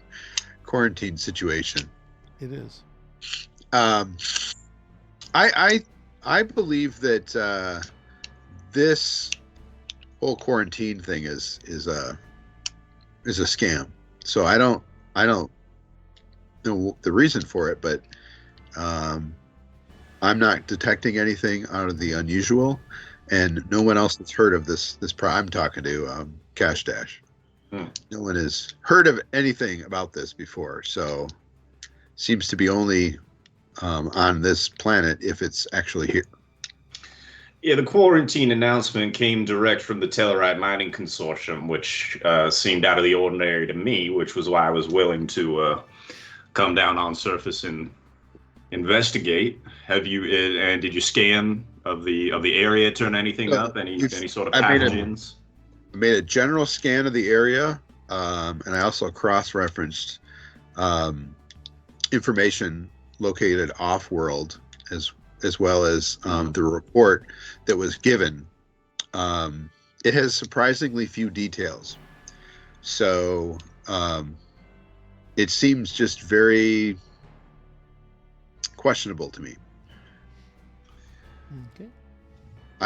quarantine situation. It is. I believe that this whole quarantine thing is a scam. So I don't know the reason for it, but I'm not detecting anything out of the unusual, and no one else has heard of this. I'm talking to CashDash. No one has heard of anything about this before, so seems to be only on this planet if it's actually here. Yeah, the quarantine announcement came direct from the Telerite mining consortium, which seemed out of the ordinary to me, which was why I was willing to come down on surface and investigate. Have you and did you scan of the area, turn anything up, any sort of pathogens? I made a general scan of the area, and I also cross-referenced information located off-world as well as the report that was given. It has surprisingly few details, so it seems just very questionable to me. Okay.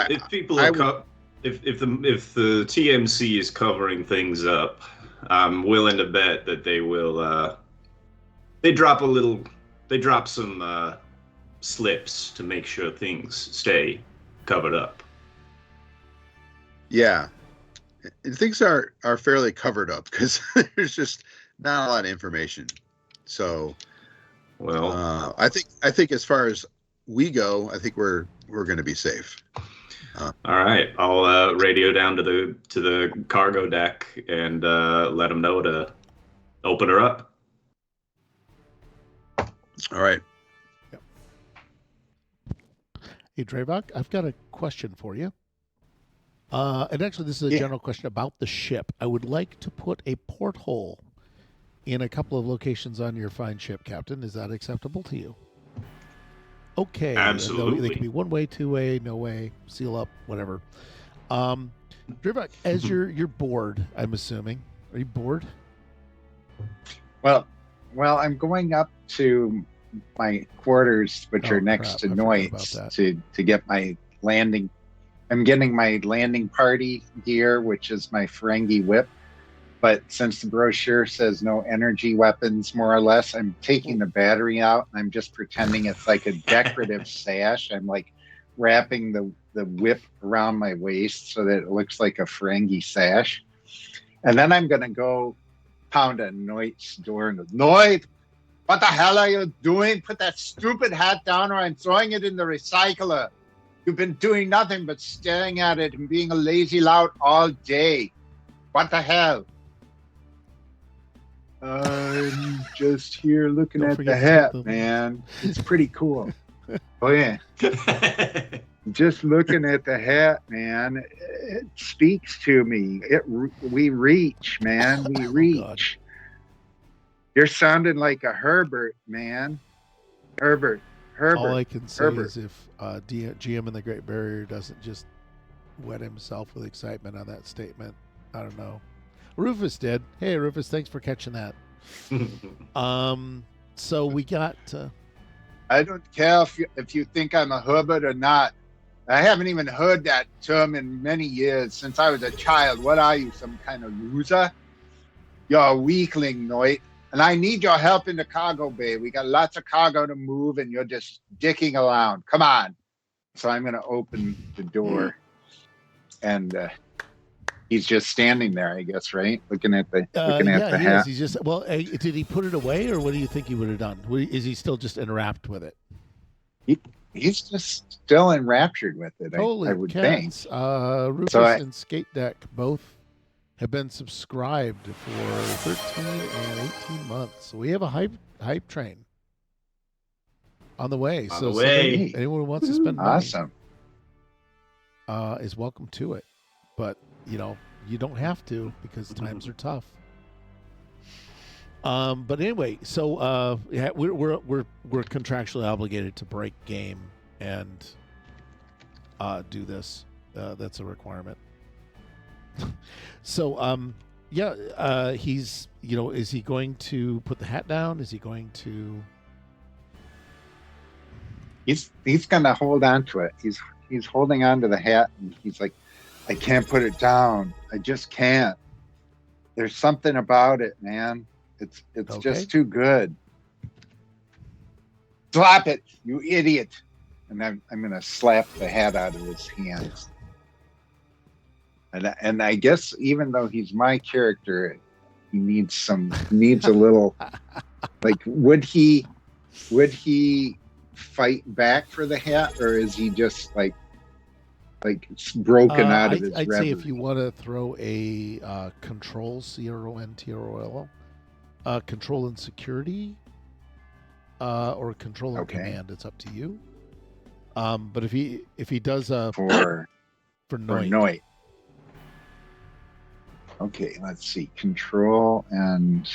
If people are if the TMC is covering things up, I'm willing to bet that they will. They drop some slips to make sure things stay covered up. Yeah, and things are fairly covered up because there's just not a lot of information. So, well, I think as far as we go, I think we're going to be safe. All right, I'll radio down to the cargo deck and let them know to open her up. All right. Yep. Hey, Dravok, I've got a question for you. And actually, this is a general question about the ship. I would like to put a porthole in a couple of locations on your fine ship, Captain. Is that acceptable to you? Okay. Absolutely. They can be one way, two way, no way, seal up, whatever. Dravok, as you're bored, I'm assuming. Are you bored? Well, I'm going up to my quarters, which are next to Noit, to get my landing. I'm getting my landing party gear, which is my Ferengi whip. But since the brochure says no energy weapons, more or less, I'm taking the battery out and I'm just pretending it's like a decorative sash. I'm like wrapping the whip around my waist so that it looks like a Ferengi sash. And then I'm going to go pound on Noit's door and go, Noit, what the hell are you doing? Put that stupid hat down or I'm throwing it in the recycler. You've been doing nothing but staring at it and being a lazy lout all day. What the hell? I'm just here looking at the hat, man. It's pretty cool. Oh, yeah. Just looking at the hat, man. It speaks to me. We reach, man. We reach. You're sounding like a Herbert, man. Herbert. All I can say is if GM in the Great Barrier doesn't just wet himself with excitement on that statement, I don't know. Rufus did. Hey, Rufus, thanks for catching that. So we got... I don't care if you think I'm a Herbert or not. I haven't even heard that term in many years since I was a child. What are you, some kind of loser? You're a weakling, Noit. And I need your help in the cargo bay. We got lots of cargo to move, and you're just dicking around. Come on. So I'm going to open the door, and he's just standing there, I guess, right? Looking at the hat. He's just did he put it away, or what do you think he would have done? Is he still just enwrapped with it? He's just still enraptured with it. I would think. Rufus and Skate Deck both have been subscribed for 13 and 18 months. So we have a hype train on the way. Anyone who wants to spend money is welcome to it. But you don't have to because times are tough. But anyway, so we're contractually obligated to break game and do this. That's a requirement. So he's is he going to put the hat down? Is he going to? He's gonna hold on to it. He's holding on to the hat and he's like, I can't put it down. I just can't. There's something about it, man. It's okay. Just too good. Drop it, you idiot. And I'm gonna slap the hat out of his hands. And I guess even though he's my character, he needs a little, like, would he fight back for the hat, or is he just like it's broken out of his I'd reverie? say if you want to throw a control, CRONTROL, control and security, or control and command, it's up to you. But if he does for Noit. Okay, let's see. Control and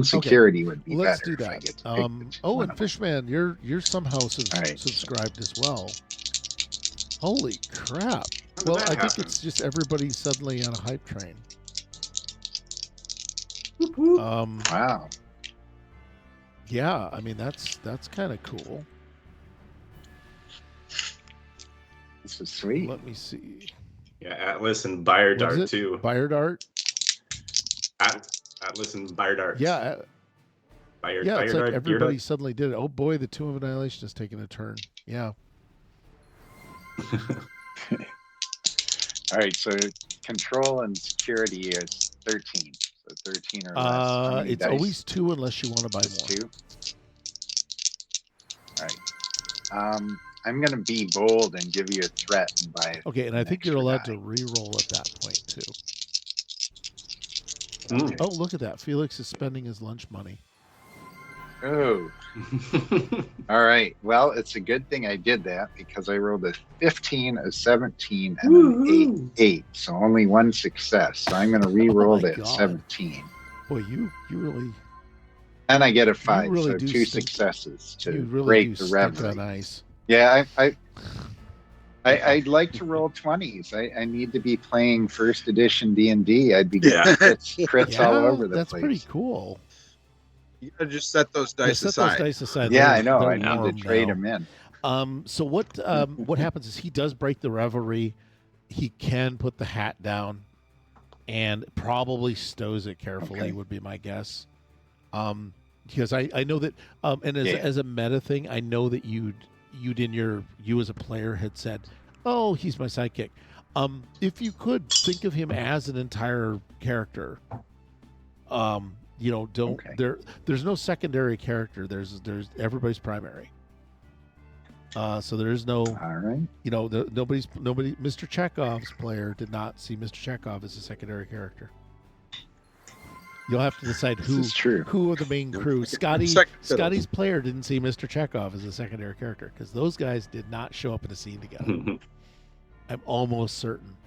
security would be let's better. Do that. If I get to pick and Fishman, you're somehow subscribed as well. Holy crap! Well, I think it's just everybody suddenly on a hype train. Wow. Yeah, I mean that's kind of cool. This is sweet. Let me see. Yeah, Atlas and Buyer Dart too. Buyer Dart. Atlas and Buyer Dart. Yeah. Buyer it's like Dart, everybody suddenly did it. Oh boy, the Tomb of Annihilation is taking a turn. Yeah. All right, so control and security is 13. So 13 or less. It's always 2 unless you want to buy more. 2. All right. I'm going to be bold and give you a threat and buy. Okay, and I think you're allowed to re-roll at that point too. Okay. Oh, look at that! Felix is spending his lunch money. Oh. All right. Well, it's a good thing I did that because I rolled a 15, a 17, and an 8. So only one success. So I'm going to re-roll that 17. Boy, you really. And I get a 5, really so 2 successes to really break the reverie. Nice. Yeah, I'd like to roll 20s. I need to be playing first edition D&D. I'd be getting crits all over the place. That's pretty cool. You gotta just set those dice aside. Yeah, I know. I need to trade them in. So what happens is he does break the reverie. He can put the hat down, and probably stows it carefully. Would be my guess. Because I know that, and as a meta thing, I know that you as a player had said, "Oh, he's my sidekick." If you could think of him as an entire character, there's no secondary character. There's everybody's primary. So there's no. All right. Nobody. Mr. Chekhov's player did not see Mr. Chekhov as a secondary character. You'll have to decide who of the main crew. Scotty's player didn't see Mr. Chekhov as a secondary character because those guys did not show up in a scene together. I'm almost certain.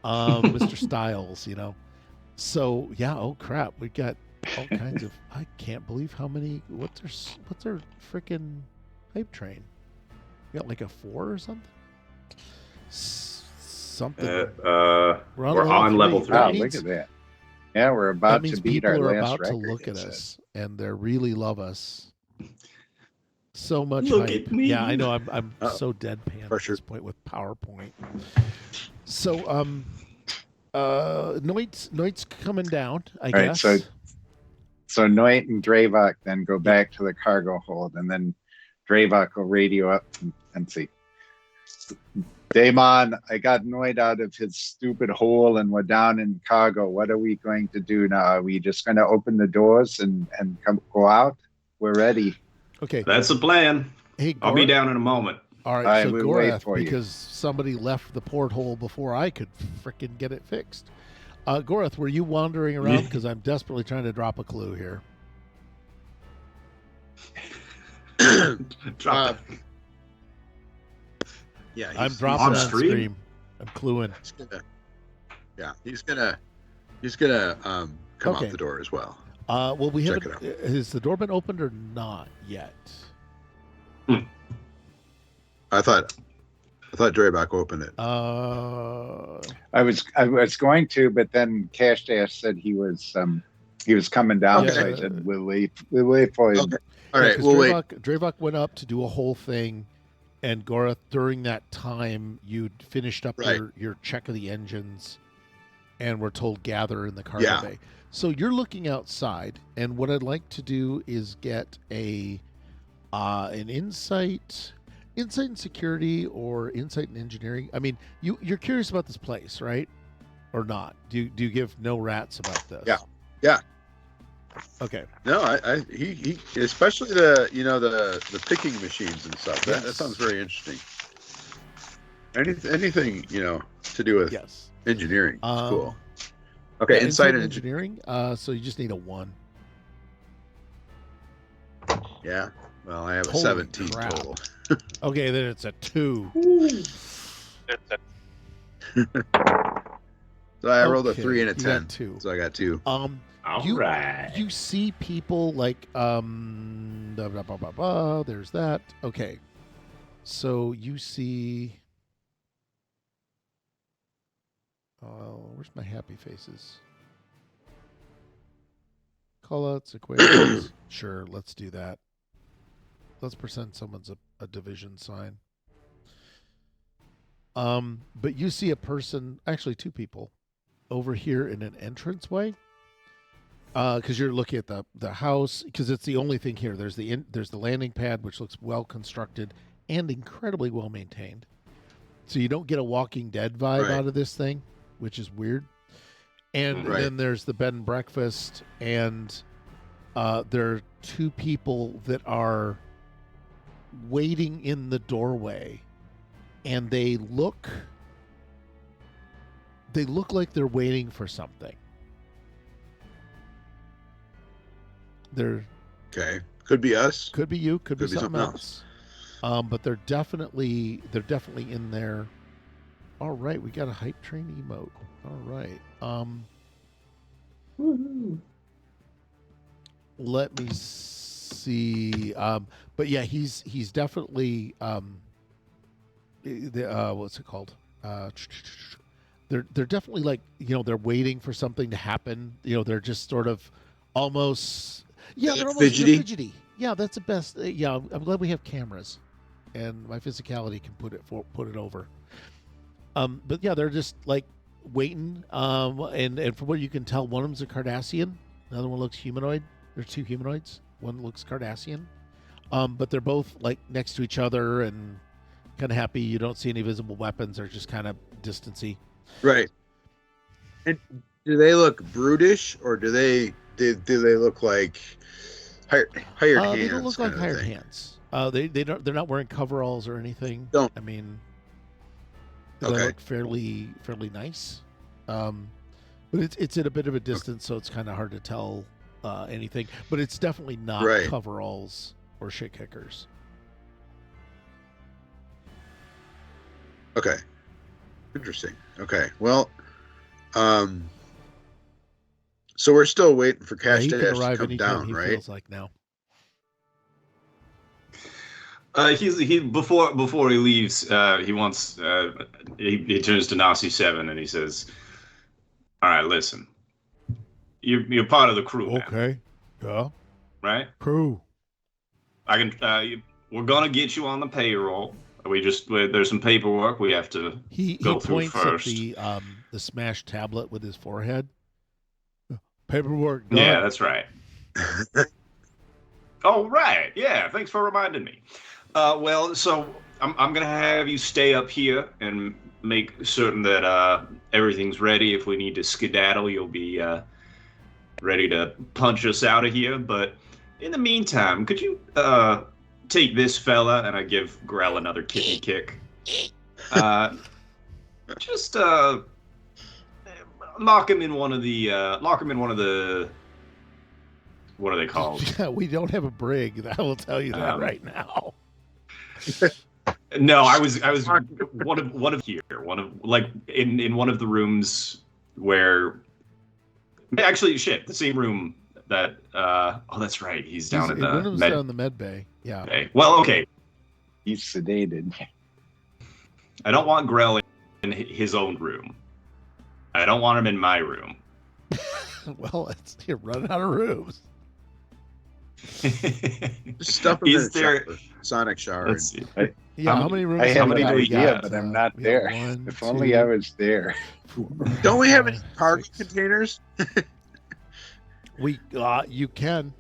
Mr. Stiles, So yeah, oh crap, we got all kinds of. I can't believe how many. What's our freaking hype train? We got like a 4 or something. Something. We're on level 3. Wow, look at that. Yeah, we're about to beat our last record. People are about to look at us, and they really love us. So much look hype. At me. Yeah, I know. I'm so deadpan at this point with PowerPoint. So, Noit's coming down, I guess. Right, so Noit and Dravok then go back to the cargo hold, and then Dravok will radio up and see. Damon, I got Noit out of his stupid hole and we're down in cargo. What are we going to do now? Are we just going to open the doors and go out? We're ready. Okay. That's the plan. Hey, I'll be down in a moment. All right, so Gorath, because somebody left the porthole before I could frickin' get it fixed. Gorath, were you wandering around? Because I'm desperately trying to drop a clue here. Drop it. Yeah, I'm dropping on stream. I'm cluing. He's gonna come out the door as well. Well, we haven't. Has the door been opened or not yet? I thought Dravok opened it. I was going to, but then CashDash said he was coming down. So I said we'll wait for him. Okay. All right, we'll wait. Dravok went up to do a whole thing, and Gorath, during that time, you'd finished up your check of the engines, and were told gather in the cargo bay. So you're looking outside, and what I'd like to do is get an insight insight and security or insight and engineering. I mean, you're curious about this place, right? Or not? Do you give no rats about this? Yeah. Okay. No, he especially the picking machines and stuff. That sounds very interesting. Anything to do with engineering is cool. Okay, insight and engineering. So you just need a 1. Yeah. Well, I have a 17 total. Okay, then it's a 2. So I rolled a 3 and a 10. 2. So I got 2. Right. You see people like blah, blah, blah, blah, blah. There's that. Okay. So you see where's my happy faces? Callouts, equations. Sure, let's do that. Let's pretend someone's a division sign. But you see a person, actually 2 people, over here in an entranceway. Because you're looking at the house, because it's the only thing here. There's the landing pad, which looks well constructed and incredibly well maintained. So you don't get a Walking Dead vibe out of this thing, which is weird. And then there's the bed and breakfast, and there are 2 people that are waiting in the doorway, and they look like they're waiting for something. They're Could be us. Could be you. Could be something else. But they're definitely in there. All right, we got a hype train emote. All right. Let me see. But yeah, he's definitely what's it called? They're definitely like, they're waiting for something to happen. They're just sort of almost they're almost fidgety. Yeah, that's the best. I'm glad we have cameras, and my physicality can put it over. But yeah, they're just like waiting. And from what you can tell, one of them's a Cardassian, the other one looks humanoid. They're 2 humanoids. One looks Cardassian. But they're both like next to each other and kind of happy. You don't see any visible weapons. They're just kind of distancy. Right. And do they look brutish, or do they look like hired hands? They don't look like hired hands. They're not wearing coveralls or anything. I mean, they look fairly nice. But it's at a bit of a distance, so it's kind of hard to tell anything. But it's definitely not coveralls or shit kickers. Okay. Interesting. Okay. Well, so we're still waiting for CashDash to come down, right? Feels like now. He before he leaves, he wants he turns to Nasi 7 and he says, "All right, listen, you're part of the crew, okay, man. Right? Crew. I can. We're gonna get you on the payroll. There's some paperwork we have to go through first." He points at the smashed tablet with his forehead. Paperwork done. Yeah, that's right. Oh, right. Yeah, thanks for reminding me. Well, so I'm going to have you stay up here and make certain that everything's ready. If we need to skedaddle, you'll be ready to punch us out of here. But in the meantime, could you take this fella, and I give Grell another kidney kick. Just lock him in one of the what are they called? Yeah, we don't have a brig. I will tell you that right now. No, I was one of here, one of like in one of the rooms where actually the same room that that's right, he's down in the med. Down in the med bay. Yeah. Okay. Well, okay. He's sedated. I don't want Grell in his own room. I don't want him in my room. Well, you're running out of rooms. Stuff him in there. Sonic shower. Let's see. How many rooms? I have an idea, got? but I'm not there. If only I was there. Don't we have any cargo containers? You can.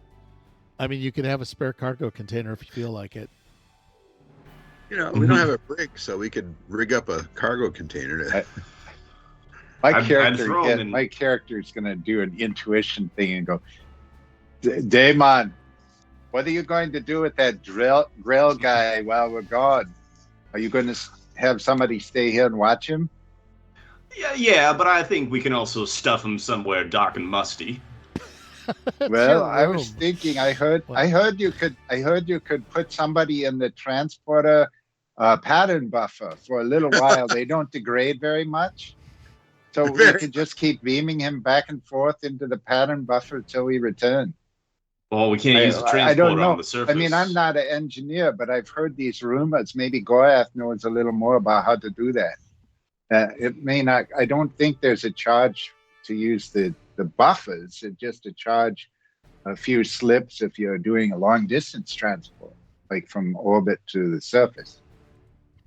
I mean, you can have a spare cargo container if you feel like it. We don't have a rig, so we could rig up a cargo container. My character's going to do an intuition thing and go, Damon, what are you going to do with that grill guy while we're gone? Are you going to have somebody stay here and watch him? Yeah, but I think we can also stuff him somewhere dark and musty. Well, I was thinking. I heard you could put somebody in the transporter pattern buffer for a little while. They don't degrade very much, so we could just keep beaming him back and forth into the pattern buffer till we return. Well, we can't use the transporter on the surface. I mean, I'm not an engineer, but I've heard these rumors. Maybe Gorath knows a little more about how to do that. It may not. I don't think there's a charge to use the buffers. It's just a charge a few slips if you're doing a long distance transport, like from orbit to the surface.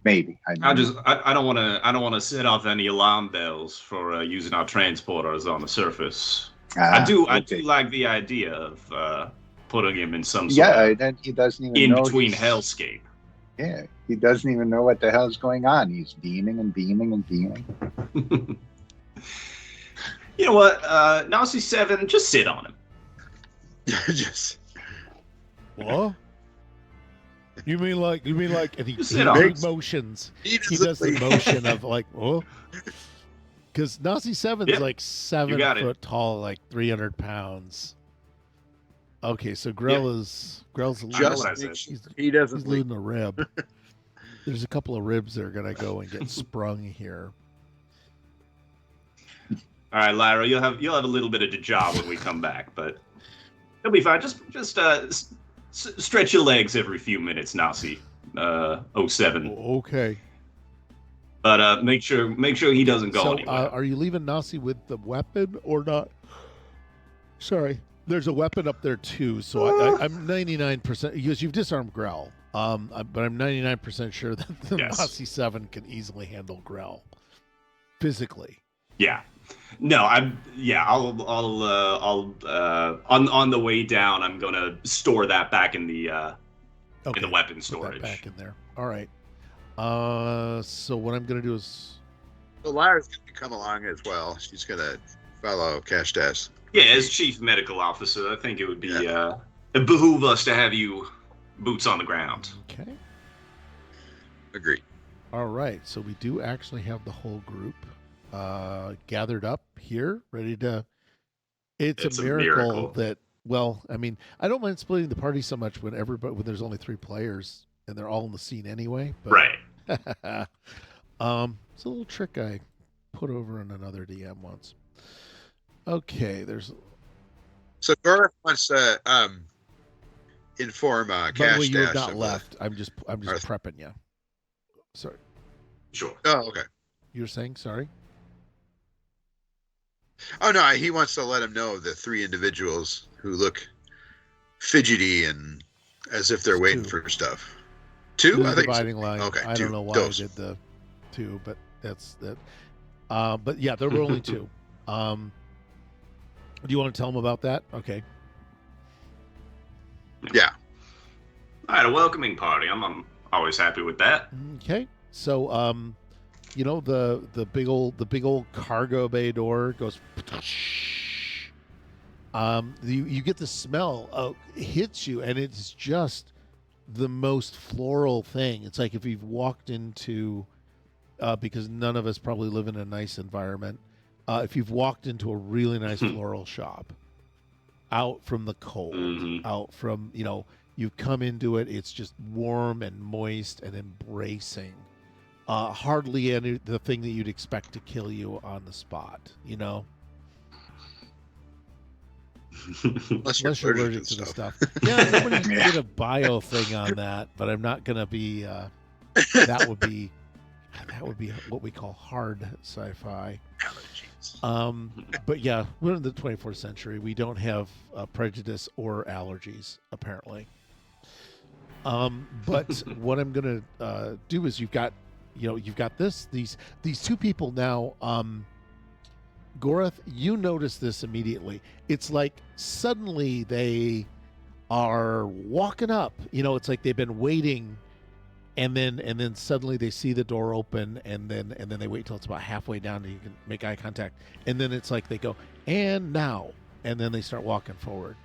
Maybe. I don't want to set off any alarm bells for using our transporters on the surface. I do like the idea of putting him in some sort of he doesn't even know between hellscape. Yeah, he doesn't even know what the hell's going on. He's beaming and beaming and beaming. You know what, Nazi 7, just sit on him. Just what? You mean like, and he makes motions. He does the motion of like, oh. Because Nazi 7's like 7 foot tall, like 300 pounds. Okay, so Grell's he doesn't losing a rib. There's a couple of ribs that are gonna go and get sprung here. All right, Lyra, you'll have a little bit of a job when we come back, but it'll be fine. Just stretch your legs every few minutes, Nazi 07. Okay. But make sure he doesn't go anywhere. Are you leaving Nasi with the weapon or not? Sorry, there's a weapon up there too. So I'm 99% because you've disarmed Grell. But I'm 99% sure that the Nasi 7 can easily handle Grell physically. Yeah. No, I'll on the way down, I'm gonna store that back in the weapon storage. Put that back in there. All right. So what I'm gonna do is, so Lyra's gonna come along as well. She's gonna follow CashDash. Yeah, as chief medical officer, I think it would be it behoove us to have you boots on the ground. Okay. Agreed. All right. So we do actually have the whole group gathered up here, ready to. It's a miracle that. Well, I mean, I don't mind splitting the party so much when there's only 3 players and they're all in the scene anyway. But, right. It's a little trick I put over in another DM once. Okay, there's. So Garth wants to inform CashDash. By the way, you're not left. I'm just prepping you. Sorry. Sure. Oh, okay. You were saying sorry? Oh no, he wants to let him know the 3 individuals who look fidgety and as if they're waiting for stuff. 2? I think dividing line. Okay, I don't know why I did the 2, but that's that. But yeah, there were only 2. Do you want to tell them about that? Okay. Yeah. All right, a welcoming party. I'm always happy with that. Okay. So you know the big old cargo bay door goes. You get the smell hits you, and it's just the most floral thing. It's like if you've walked into because none of us probably live in a nice environment. If you've walked into a really nice floral shop, out from the cold, out from you've come into it, it's just warm and moist and embracing. Hardly the thing that you'd expect to kill you on the spot, Unless you're allergic to the stuff. Yeah, somebody did a bio thing on that, but I'm not gonna be. That would be what we call hard sci-fi. But yeah, we're in the 24th century. We don't have prejudice or allergies, apparently. But what I'm gonna do is you've got these 2 people now. Gorath, you notice this immediately. It's like suddenly they are walking up. It's like they've been waiting, and then suddenly they see the door open, and then they wait till it's about halfway down, and you can make eye contact, and then it's like they go, and now, and then they start walking forward.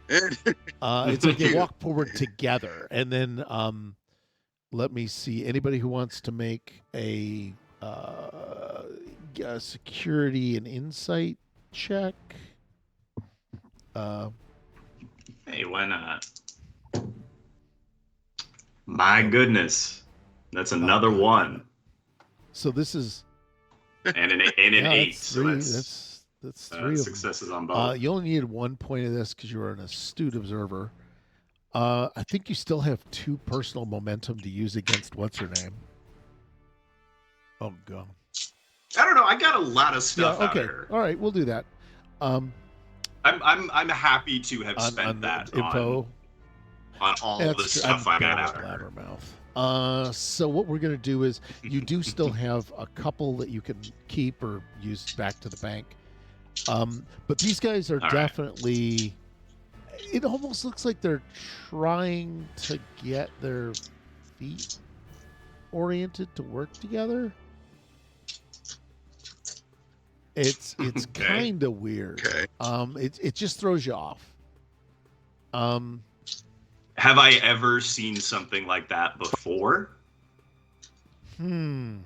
It's like they walk forward together, and then let me see. Anybody who wants to make a security and insight check? Hey, why not? My goodness, that's another one. So this is and an 8. So that's three successes on both. You only needed 1 point of this because you were an astute observer. I think you still have 2 personal momentum to use against what's her name. Oh god. I don't know. I got a lot of stuff out of her. All right, we'll do that. I'm happy to have spent that info on all the stuff I got out of her. Blabbermouth. So what we're gonna do is you do still have a couple that you can keep or use back to the bank. But these guys are definitely. It almost looks like they're trying to get their feet oriented to work together. It's kind of weird. Okay. It just throws you off. Have I ever seen something like that before? It's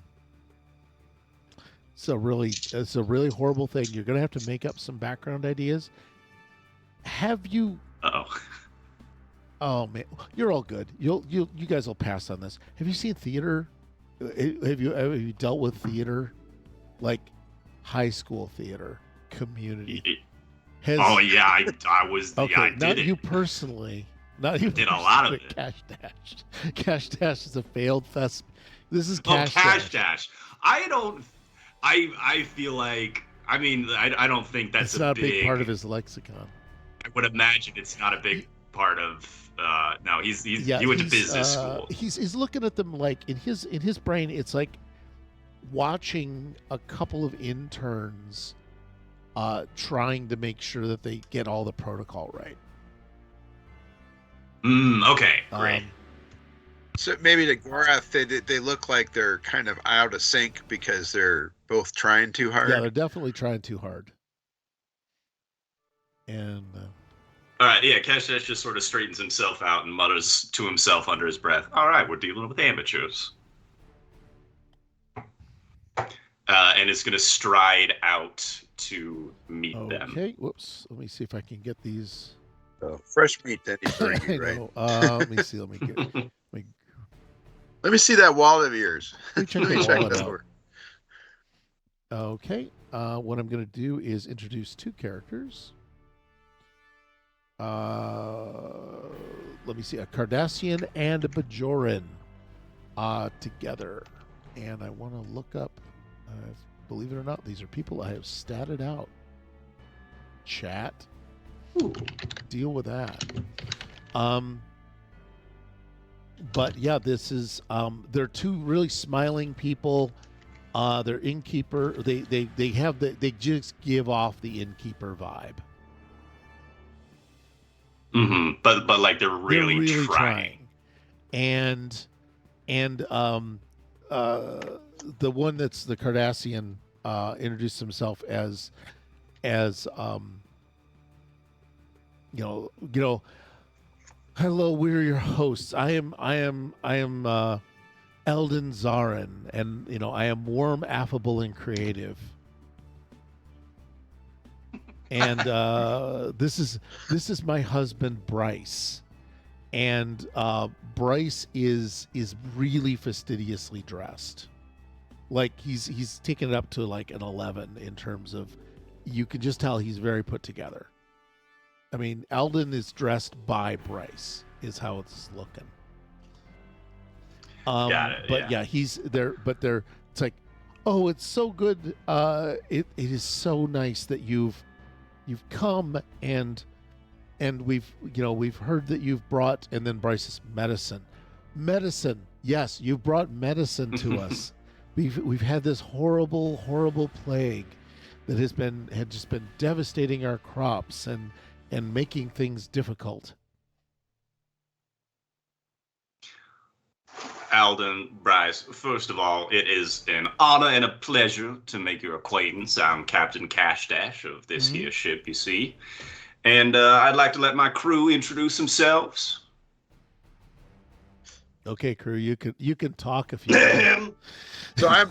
a really horrible thing. You're gonna have to make up some background ideas. Have you? Oh man, you're all good. You guys will pass on this. Have you seen theater? Have you dealt with theater, like high school theater, community? I was. Okay, I did not it. you personally. Not you. Did a lot of it. CashDash. CashDash is a failed thesp. This is CashDash. CashDash. I feel like. I mean, I don't think that's it's not a big part of his lexicon. I would imagine it's not a big part of. No, he went to business school. He's looking at them like in his brain. It's like watching a couple of interns trying to make sure that they get all the protocol right. Okay, great. So maybe to Gorath, they look like they're kind of out of sync because they're both trying too hard. Yeah, they're definitely trying too hard. And all right, yeah, CashDash just sort of straightens himself out and mutters to himself under his breath, "All right, we're dealing with amateurs." And is going to stride out to meet them. Okay, whoops. Let me see if I can get these. Fresh meat that he's bringing, right? Let me see. Let me see that wallet of yours. Let me check that out. Okay. What I'm going to do is introduce 2 characters. Let me see. A Cardassian and a Bajoran together. And I want to look up, believe it or not, these are people I have statted out. Chat. Ooh, deal with that. But yeah, this is they're 2 really smiling people. They're innkeeper. They just give off the innkeeper vibe. But like they're really trying. And the one that's the Cardassian introduced himself as hello, we're your hosts. I am Eldon Zarin, and I am warm, affable, and creative. And this is my husband Bryce, and Bryce is really fastidiously dressed. Like he's taken it up to like an 11 in terms of, you can just tell he's very put together. I mean, Eldon is dressed by Bryce, is how it's looking. Got it, but yeah, he's there. But they're. It's like, oh, it's so good. It is so nice that you've come and we've heard that you've brought. And then Bryce's medicine. Yes, you brought medicine to us. We've had this horrible plague that had just been devastating our crops and making things difficult. Alden, Bryce, first of all, it is an honor and a pleasure to make your acquaintance. I'm Captain CashDash of this here ship, you see. And I'd like to let my crew introduce themselves. Okay, crew, you can talk if you want. So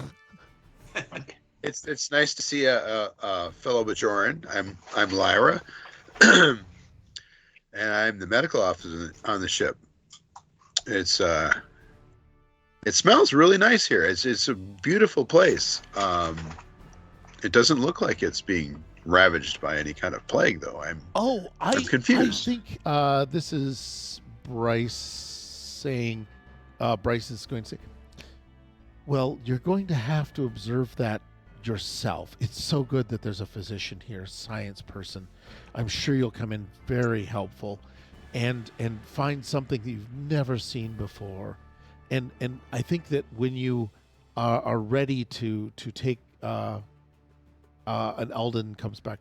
it's nice to see a fellow Bajoran. I'm Lyra, and I'm the medical officer on the ship. It smells really nice here. It's a beautiful place. It doesn't look like it's being ravaged by any kind of plague, though. I'm confused. I think this is Bryce saying. Bryce is going to say, "Well, you're going to have to observe that yourself. It's so good that there's a physician here, science person. I'm sure you'll come in very helpful, and find something that you've never seen before." And I think that when you are ready to take and Alden comes back,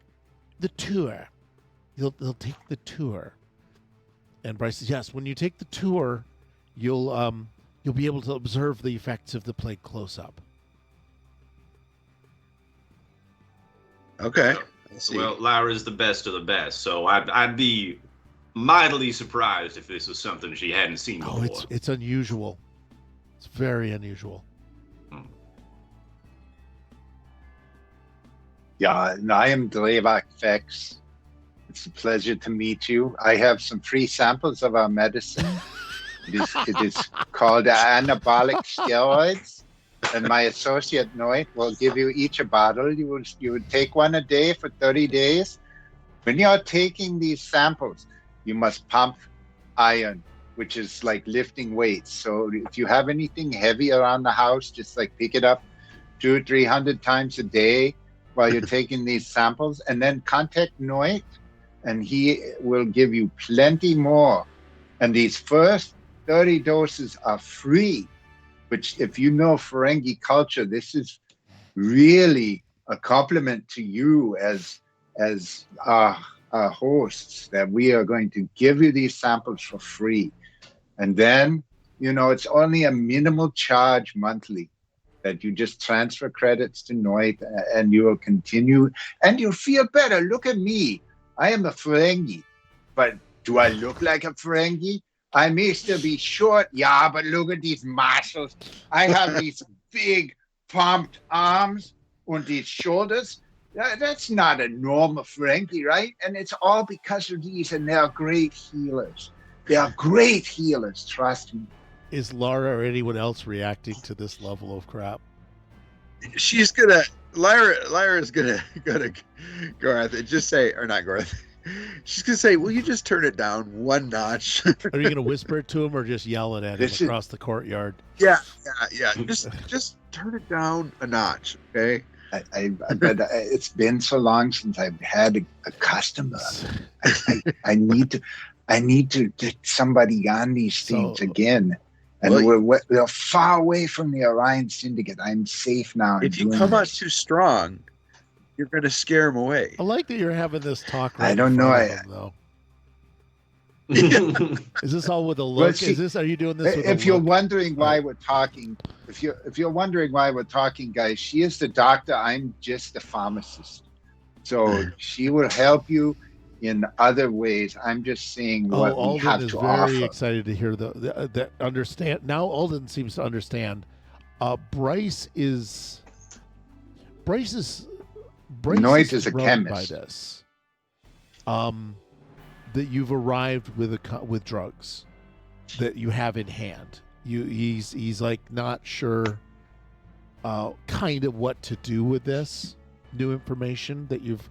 the tour, they'll take the tour. And Bryce says, yes, when you take the tour, you'll be able to observe the effects of the plague close up. Okay. Well, Lyra's the best of the best, so I'd be mightily surprised if this was something she hadn't seen before. Oh, it's unusual. It's very unusual. Yeah, and I am Dlevak Fex. It's a pleasure to meet you. I have some free samples of our medicine. It is called anabolic steroids. And my associate Noit will give you each a bottle. You would take one a day for 30 days. When you're taking these samples, you must pump iron, which is like lifting weights. So if you have anything heavy around the house, just like pick it up 200-300 times a day while you're taking these samples, and then contact Noit, and he will give you plenty more. And these first 30 doses are free, which, if you know Ferengi culture, this is really a compliment to you as our hosts, that we are going to give you these samples for free. And then, it's only a minimal charge monthly that you just transfer credits to Noit, and you will continue, and you'll feel better. Look at me. I am a Ferengi, but do I look like a Ferengi? I may still be short, yeah, but look at these muscles. I have these big pumped arms and these shoulders. That's not a normal Ferengi, right? And it's all because of these, and they're great healers. They are great healers, trust me. Is Laura or anyone else reacting to this level of crap? Lyra's gonna Garth and just say, or not Garth. She's gonna say, "Will you just turn it down one notch?" Are you gonna whisper it to him or just yell it at him across the courtyard? Yeah. Just turn it down a notch, okay? But it's been so long since I've had a customer. I need to get somebody on these things again. And we're far away from the Orion Syndicate. I'm safe now. If you come out too strong, you're going to scare them away. I like that you're having this talk. I don't know. Though. Is this all with a look? Are you doing this? If you're wondering why we're talking, if you're wondering why we're talking, guys, she is the doctor. I'm just the pharmacist. So she will help you in other ways. I'm just saying what we have to offer. Alden is very excited to hear that understand. Now Alden seems to understand. Bryce is Noit is a chemist. By this. That you've arrived with drugs that you have in hand. He's like not sure kind of what to do with this new information that you've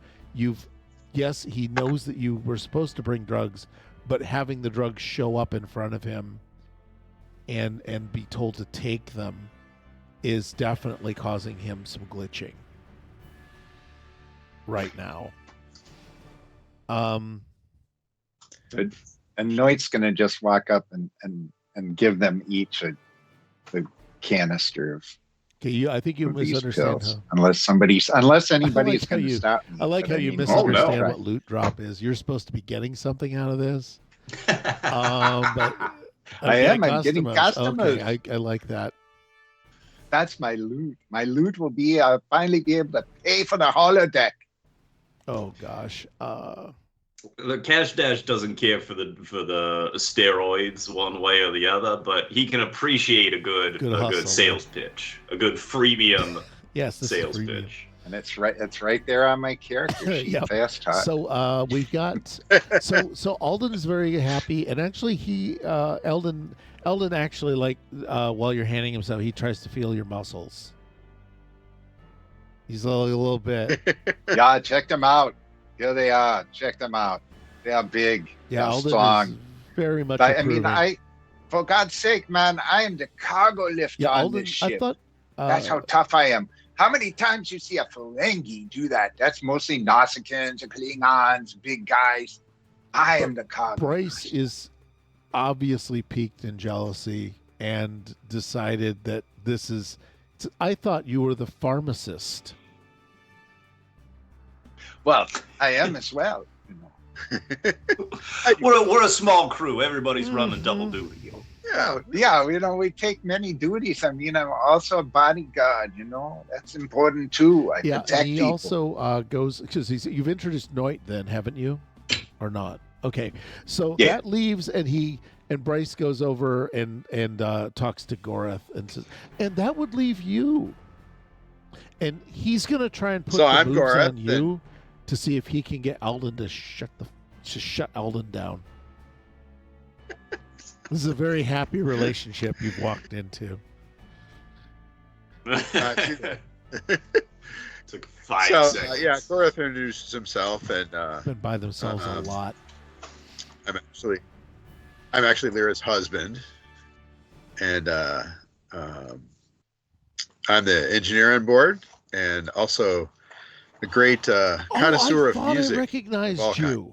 yes, he knows that you were supposed to bring drugs, but having the drugs show up in front of him and be told to take them is definitely causing him some glitching right now. And Noit's going to just walk up and give them each a canister of. Okay, I think you misunderstand. Unless anybody's going to stop me. I like how you misunderstand what loot drop is. You're supposed to be getting something out of this. But I am. I'm getting customers. Okay, I like that. That's my loot. My loot will be finally be able to pay for the holodeck. Oh gosh. The CashDash doesn't care for the steroids one way or the other, but he can appreciate a good sales pitch, a good freemium sales pitch. And it's right there on my character sheet. Yep. Fast talk. So we've got so Alden is very happy, and actually Eldon actually, like, while you're handing him stuff, he tries to feel your muscles. He's a little bit. Yeah, check them out. Here they are. Check them out. They are big. Yeah, Alden strong. Is very much. I mean, for God's sake, man, I am the cargo lifter on this ship. I thought, that's how tough I am. How many times you see a Ferengi do that? That's mostly Nausicaans and Klingons, big guys. I am the cargo. Bryce is obviously piqued in jealousy and decided that this is. I thought you were the pharmacist. Well, I am as well. You know. We're a small crew. Everybody's running double duty. Yeah. You know, we take many duties. I mean, I'm also a bodyguard. You know, that's important too. I protect and he people. also goes because you've introduced Noit, then, haven't you, or not? Okay, so that leaves, and Bryce goes over and talks to Gorath and says, and that would leave you. And he's gonna try and put the moves Gorath, on you to see if he can get Alden to shut Alden down. This is a very happy relationship you've walked into. Took 5 seconds. Gorath introduces himself and been by themselves a lot. I'm actually Lyra's husband, and I'm the engineer on board, and also a great connoisseur of music. I recognized you.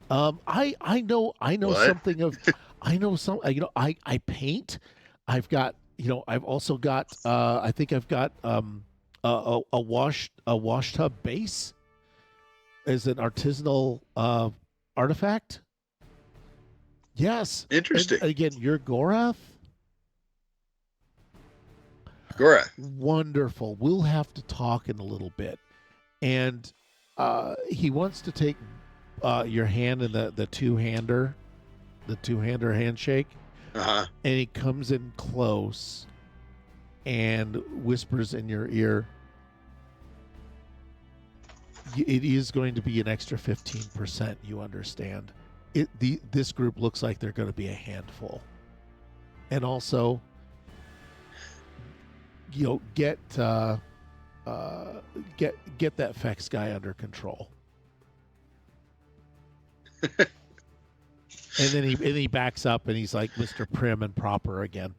I know What? something of. I know some. I paint. I've got. I've also got. I think I've got a wash tub base as an artisanal artifact. Yes. Interesting. And again, you're Gorath? Gorath. Wonderful. We'll have to talk in a little bit. And he wants to take your hand in the two-hander handshake. Uh-huh. And he comes in close and whispers in your ear, it is going to be an extra 15%, you understand. This group looks like they're going to be a handful. And also, get that Fex guy under control. And then he backs up and he's like Mr. Prim and proper again.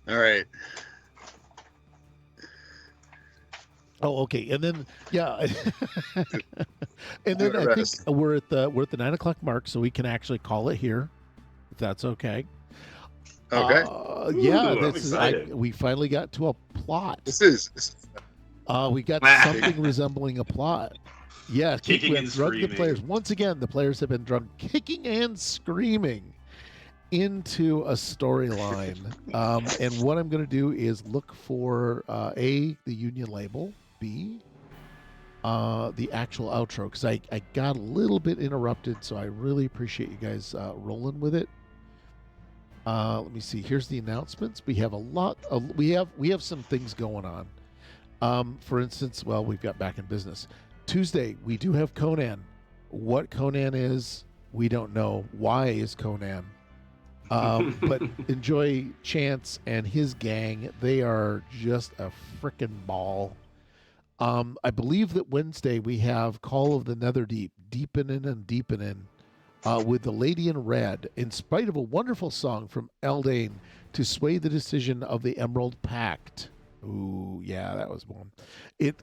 All right. Oh, okay. And then and then I think we're at the 9:00 mark, so we can actually call it here, if that's okay. Okay. We finally got to a plot. This is we got something resembling a plot. Yeah, Kicking and drug the screaming. players. Once again, the players have been drunk, kicking and screaming into a storyline. And what I'm going to do is look for A, the union label, B, the actual outro, because I got a little bit interrupted, so I really appreciate you guys rolling with it. Let me see. Here's the announcements. We have a lot. We have some things going on. For instance, we've got Back in Business. Tuesday, we do have Conan. What Conan is, we don't know. Why is Conan? But enjoy Chance and his gang. They are just a frickin' ball. I believe that Wednesday we have Call of the Netherdeep, deepening and deepening, with the Lady in Red, in spite of a wonderful song from Eldane to sway the decision of the Emerald Pact. Ooh, yeah, that was one. It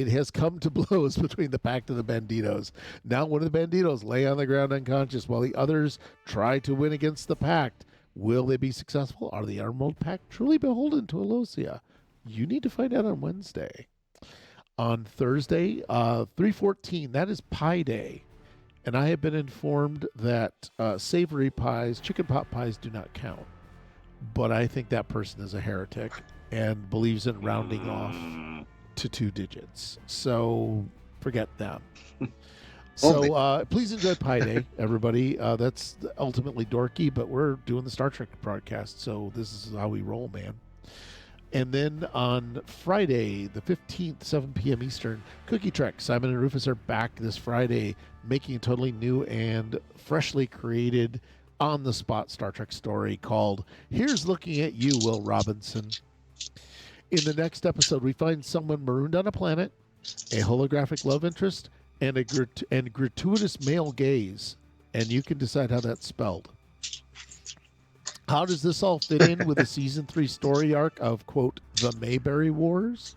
has come to blows between the Pact and the Banditos. Now one of the Banditos lay on the ground unconscious while the others try to win against the Pact. Will they be successful? Are the Emerald Pact truly beholden to Alosia? You need to find out on Wednesday. On Thursday, 3/14, that is Pi Day. And I have been informed that savory pies, chicken pot pies, do not count. But I think that person is a heretic and believes in rounding off to 2 digits. So forget them. So please enjoy Pi Day, everybody. That's ultimately dorky, but we're doing the Star Trek broadcast, so this is how we roll, man. And then on Friday, the 15th, 7 p.m. Eastern, Cookie Trek. Simon and Rufus are back this Friday, making a totally new and freshly created on-the-spot Star Trek story called Here's Looking at You, Will Robinson. In the next episode, we find someone marooned on a planet, a holographic love interest, and a gratuitous male gaze. And you can decide how that's spelled. How does this all fit in with the season 3 story arc of, quote, the Mayberry Wars?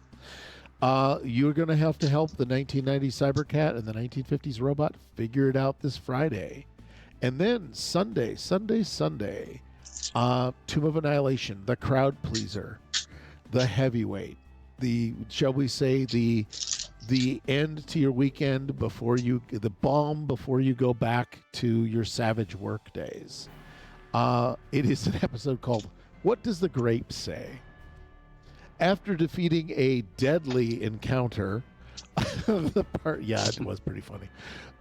You're going to have to help the 1990s Cybercat and the 1950s robot figure it out this Friday. And then Sunday, Tomb of Annihilation, the crowd pleaser, the heavyweight, shall we say, the end to your weekend the balm before you go back to your savage work days. It is an episode called What Does the Grape Say? After defeating a deadly encounter, it was pretty funny.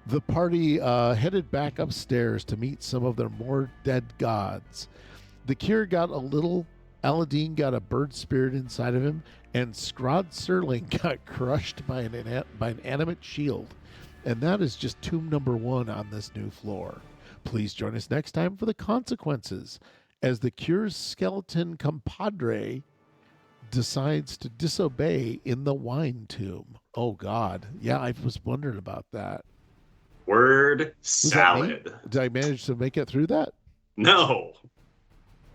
The party headed back upstairs to meet some of their more dead gods. The Cure got a little, Aladdin got a bird spirit inside of him, and Scrod Serling got crushed by an animate shield. And that is just tomb number 1 on this new floor. Please join us next time for the consequences as the Cure's skeleton compadre decides to disobey in the wine tomb. Oh, God. Yeah, I was wondering about that. Word salad. Did I manage to make it through that? No.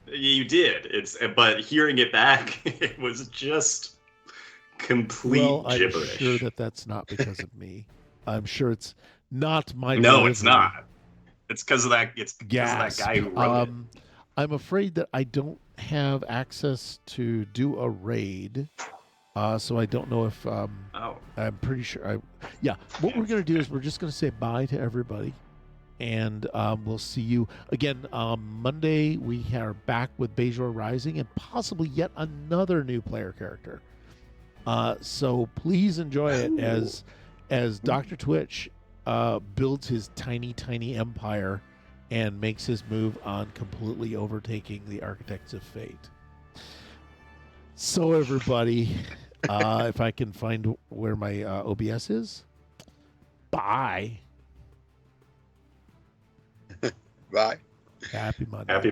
You did. But hearing it back, it was just complete gibberish. I'm sure that's not because of me. I'm sure it's not my No, delivery. It's not. It's because of that. It's because of that guy who wrote it. I'm afraid that I don't have access to do a raid, so I don't know if. I'm pretty sure. What we're gonna do is we're just gonna say bye to everybody, and we'll see you again Monday. We are back with Bajor Rising and possibly yet another new player character. So please enjoy it as Dr. Twitch builds his tiny empire and makes his move on completely overtaking the Architects of Fate. So everybody, if I can find where my OBS is, bye. Bye. Happy Monday. Happy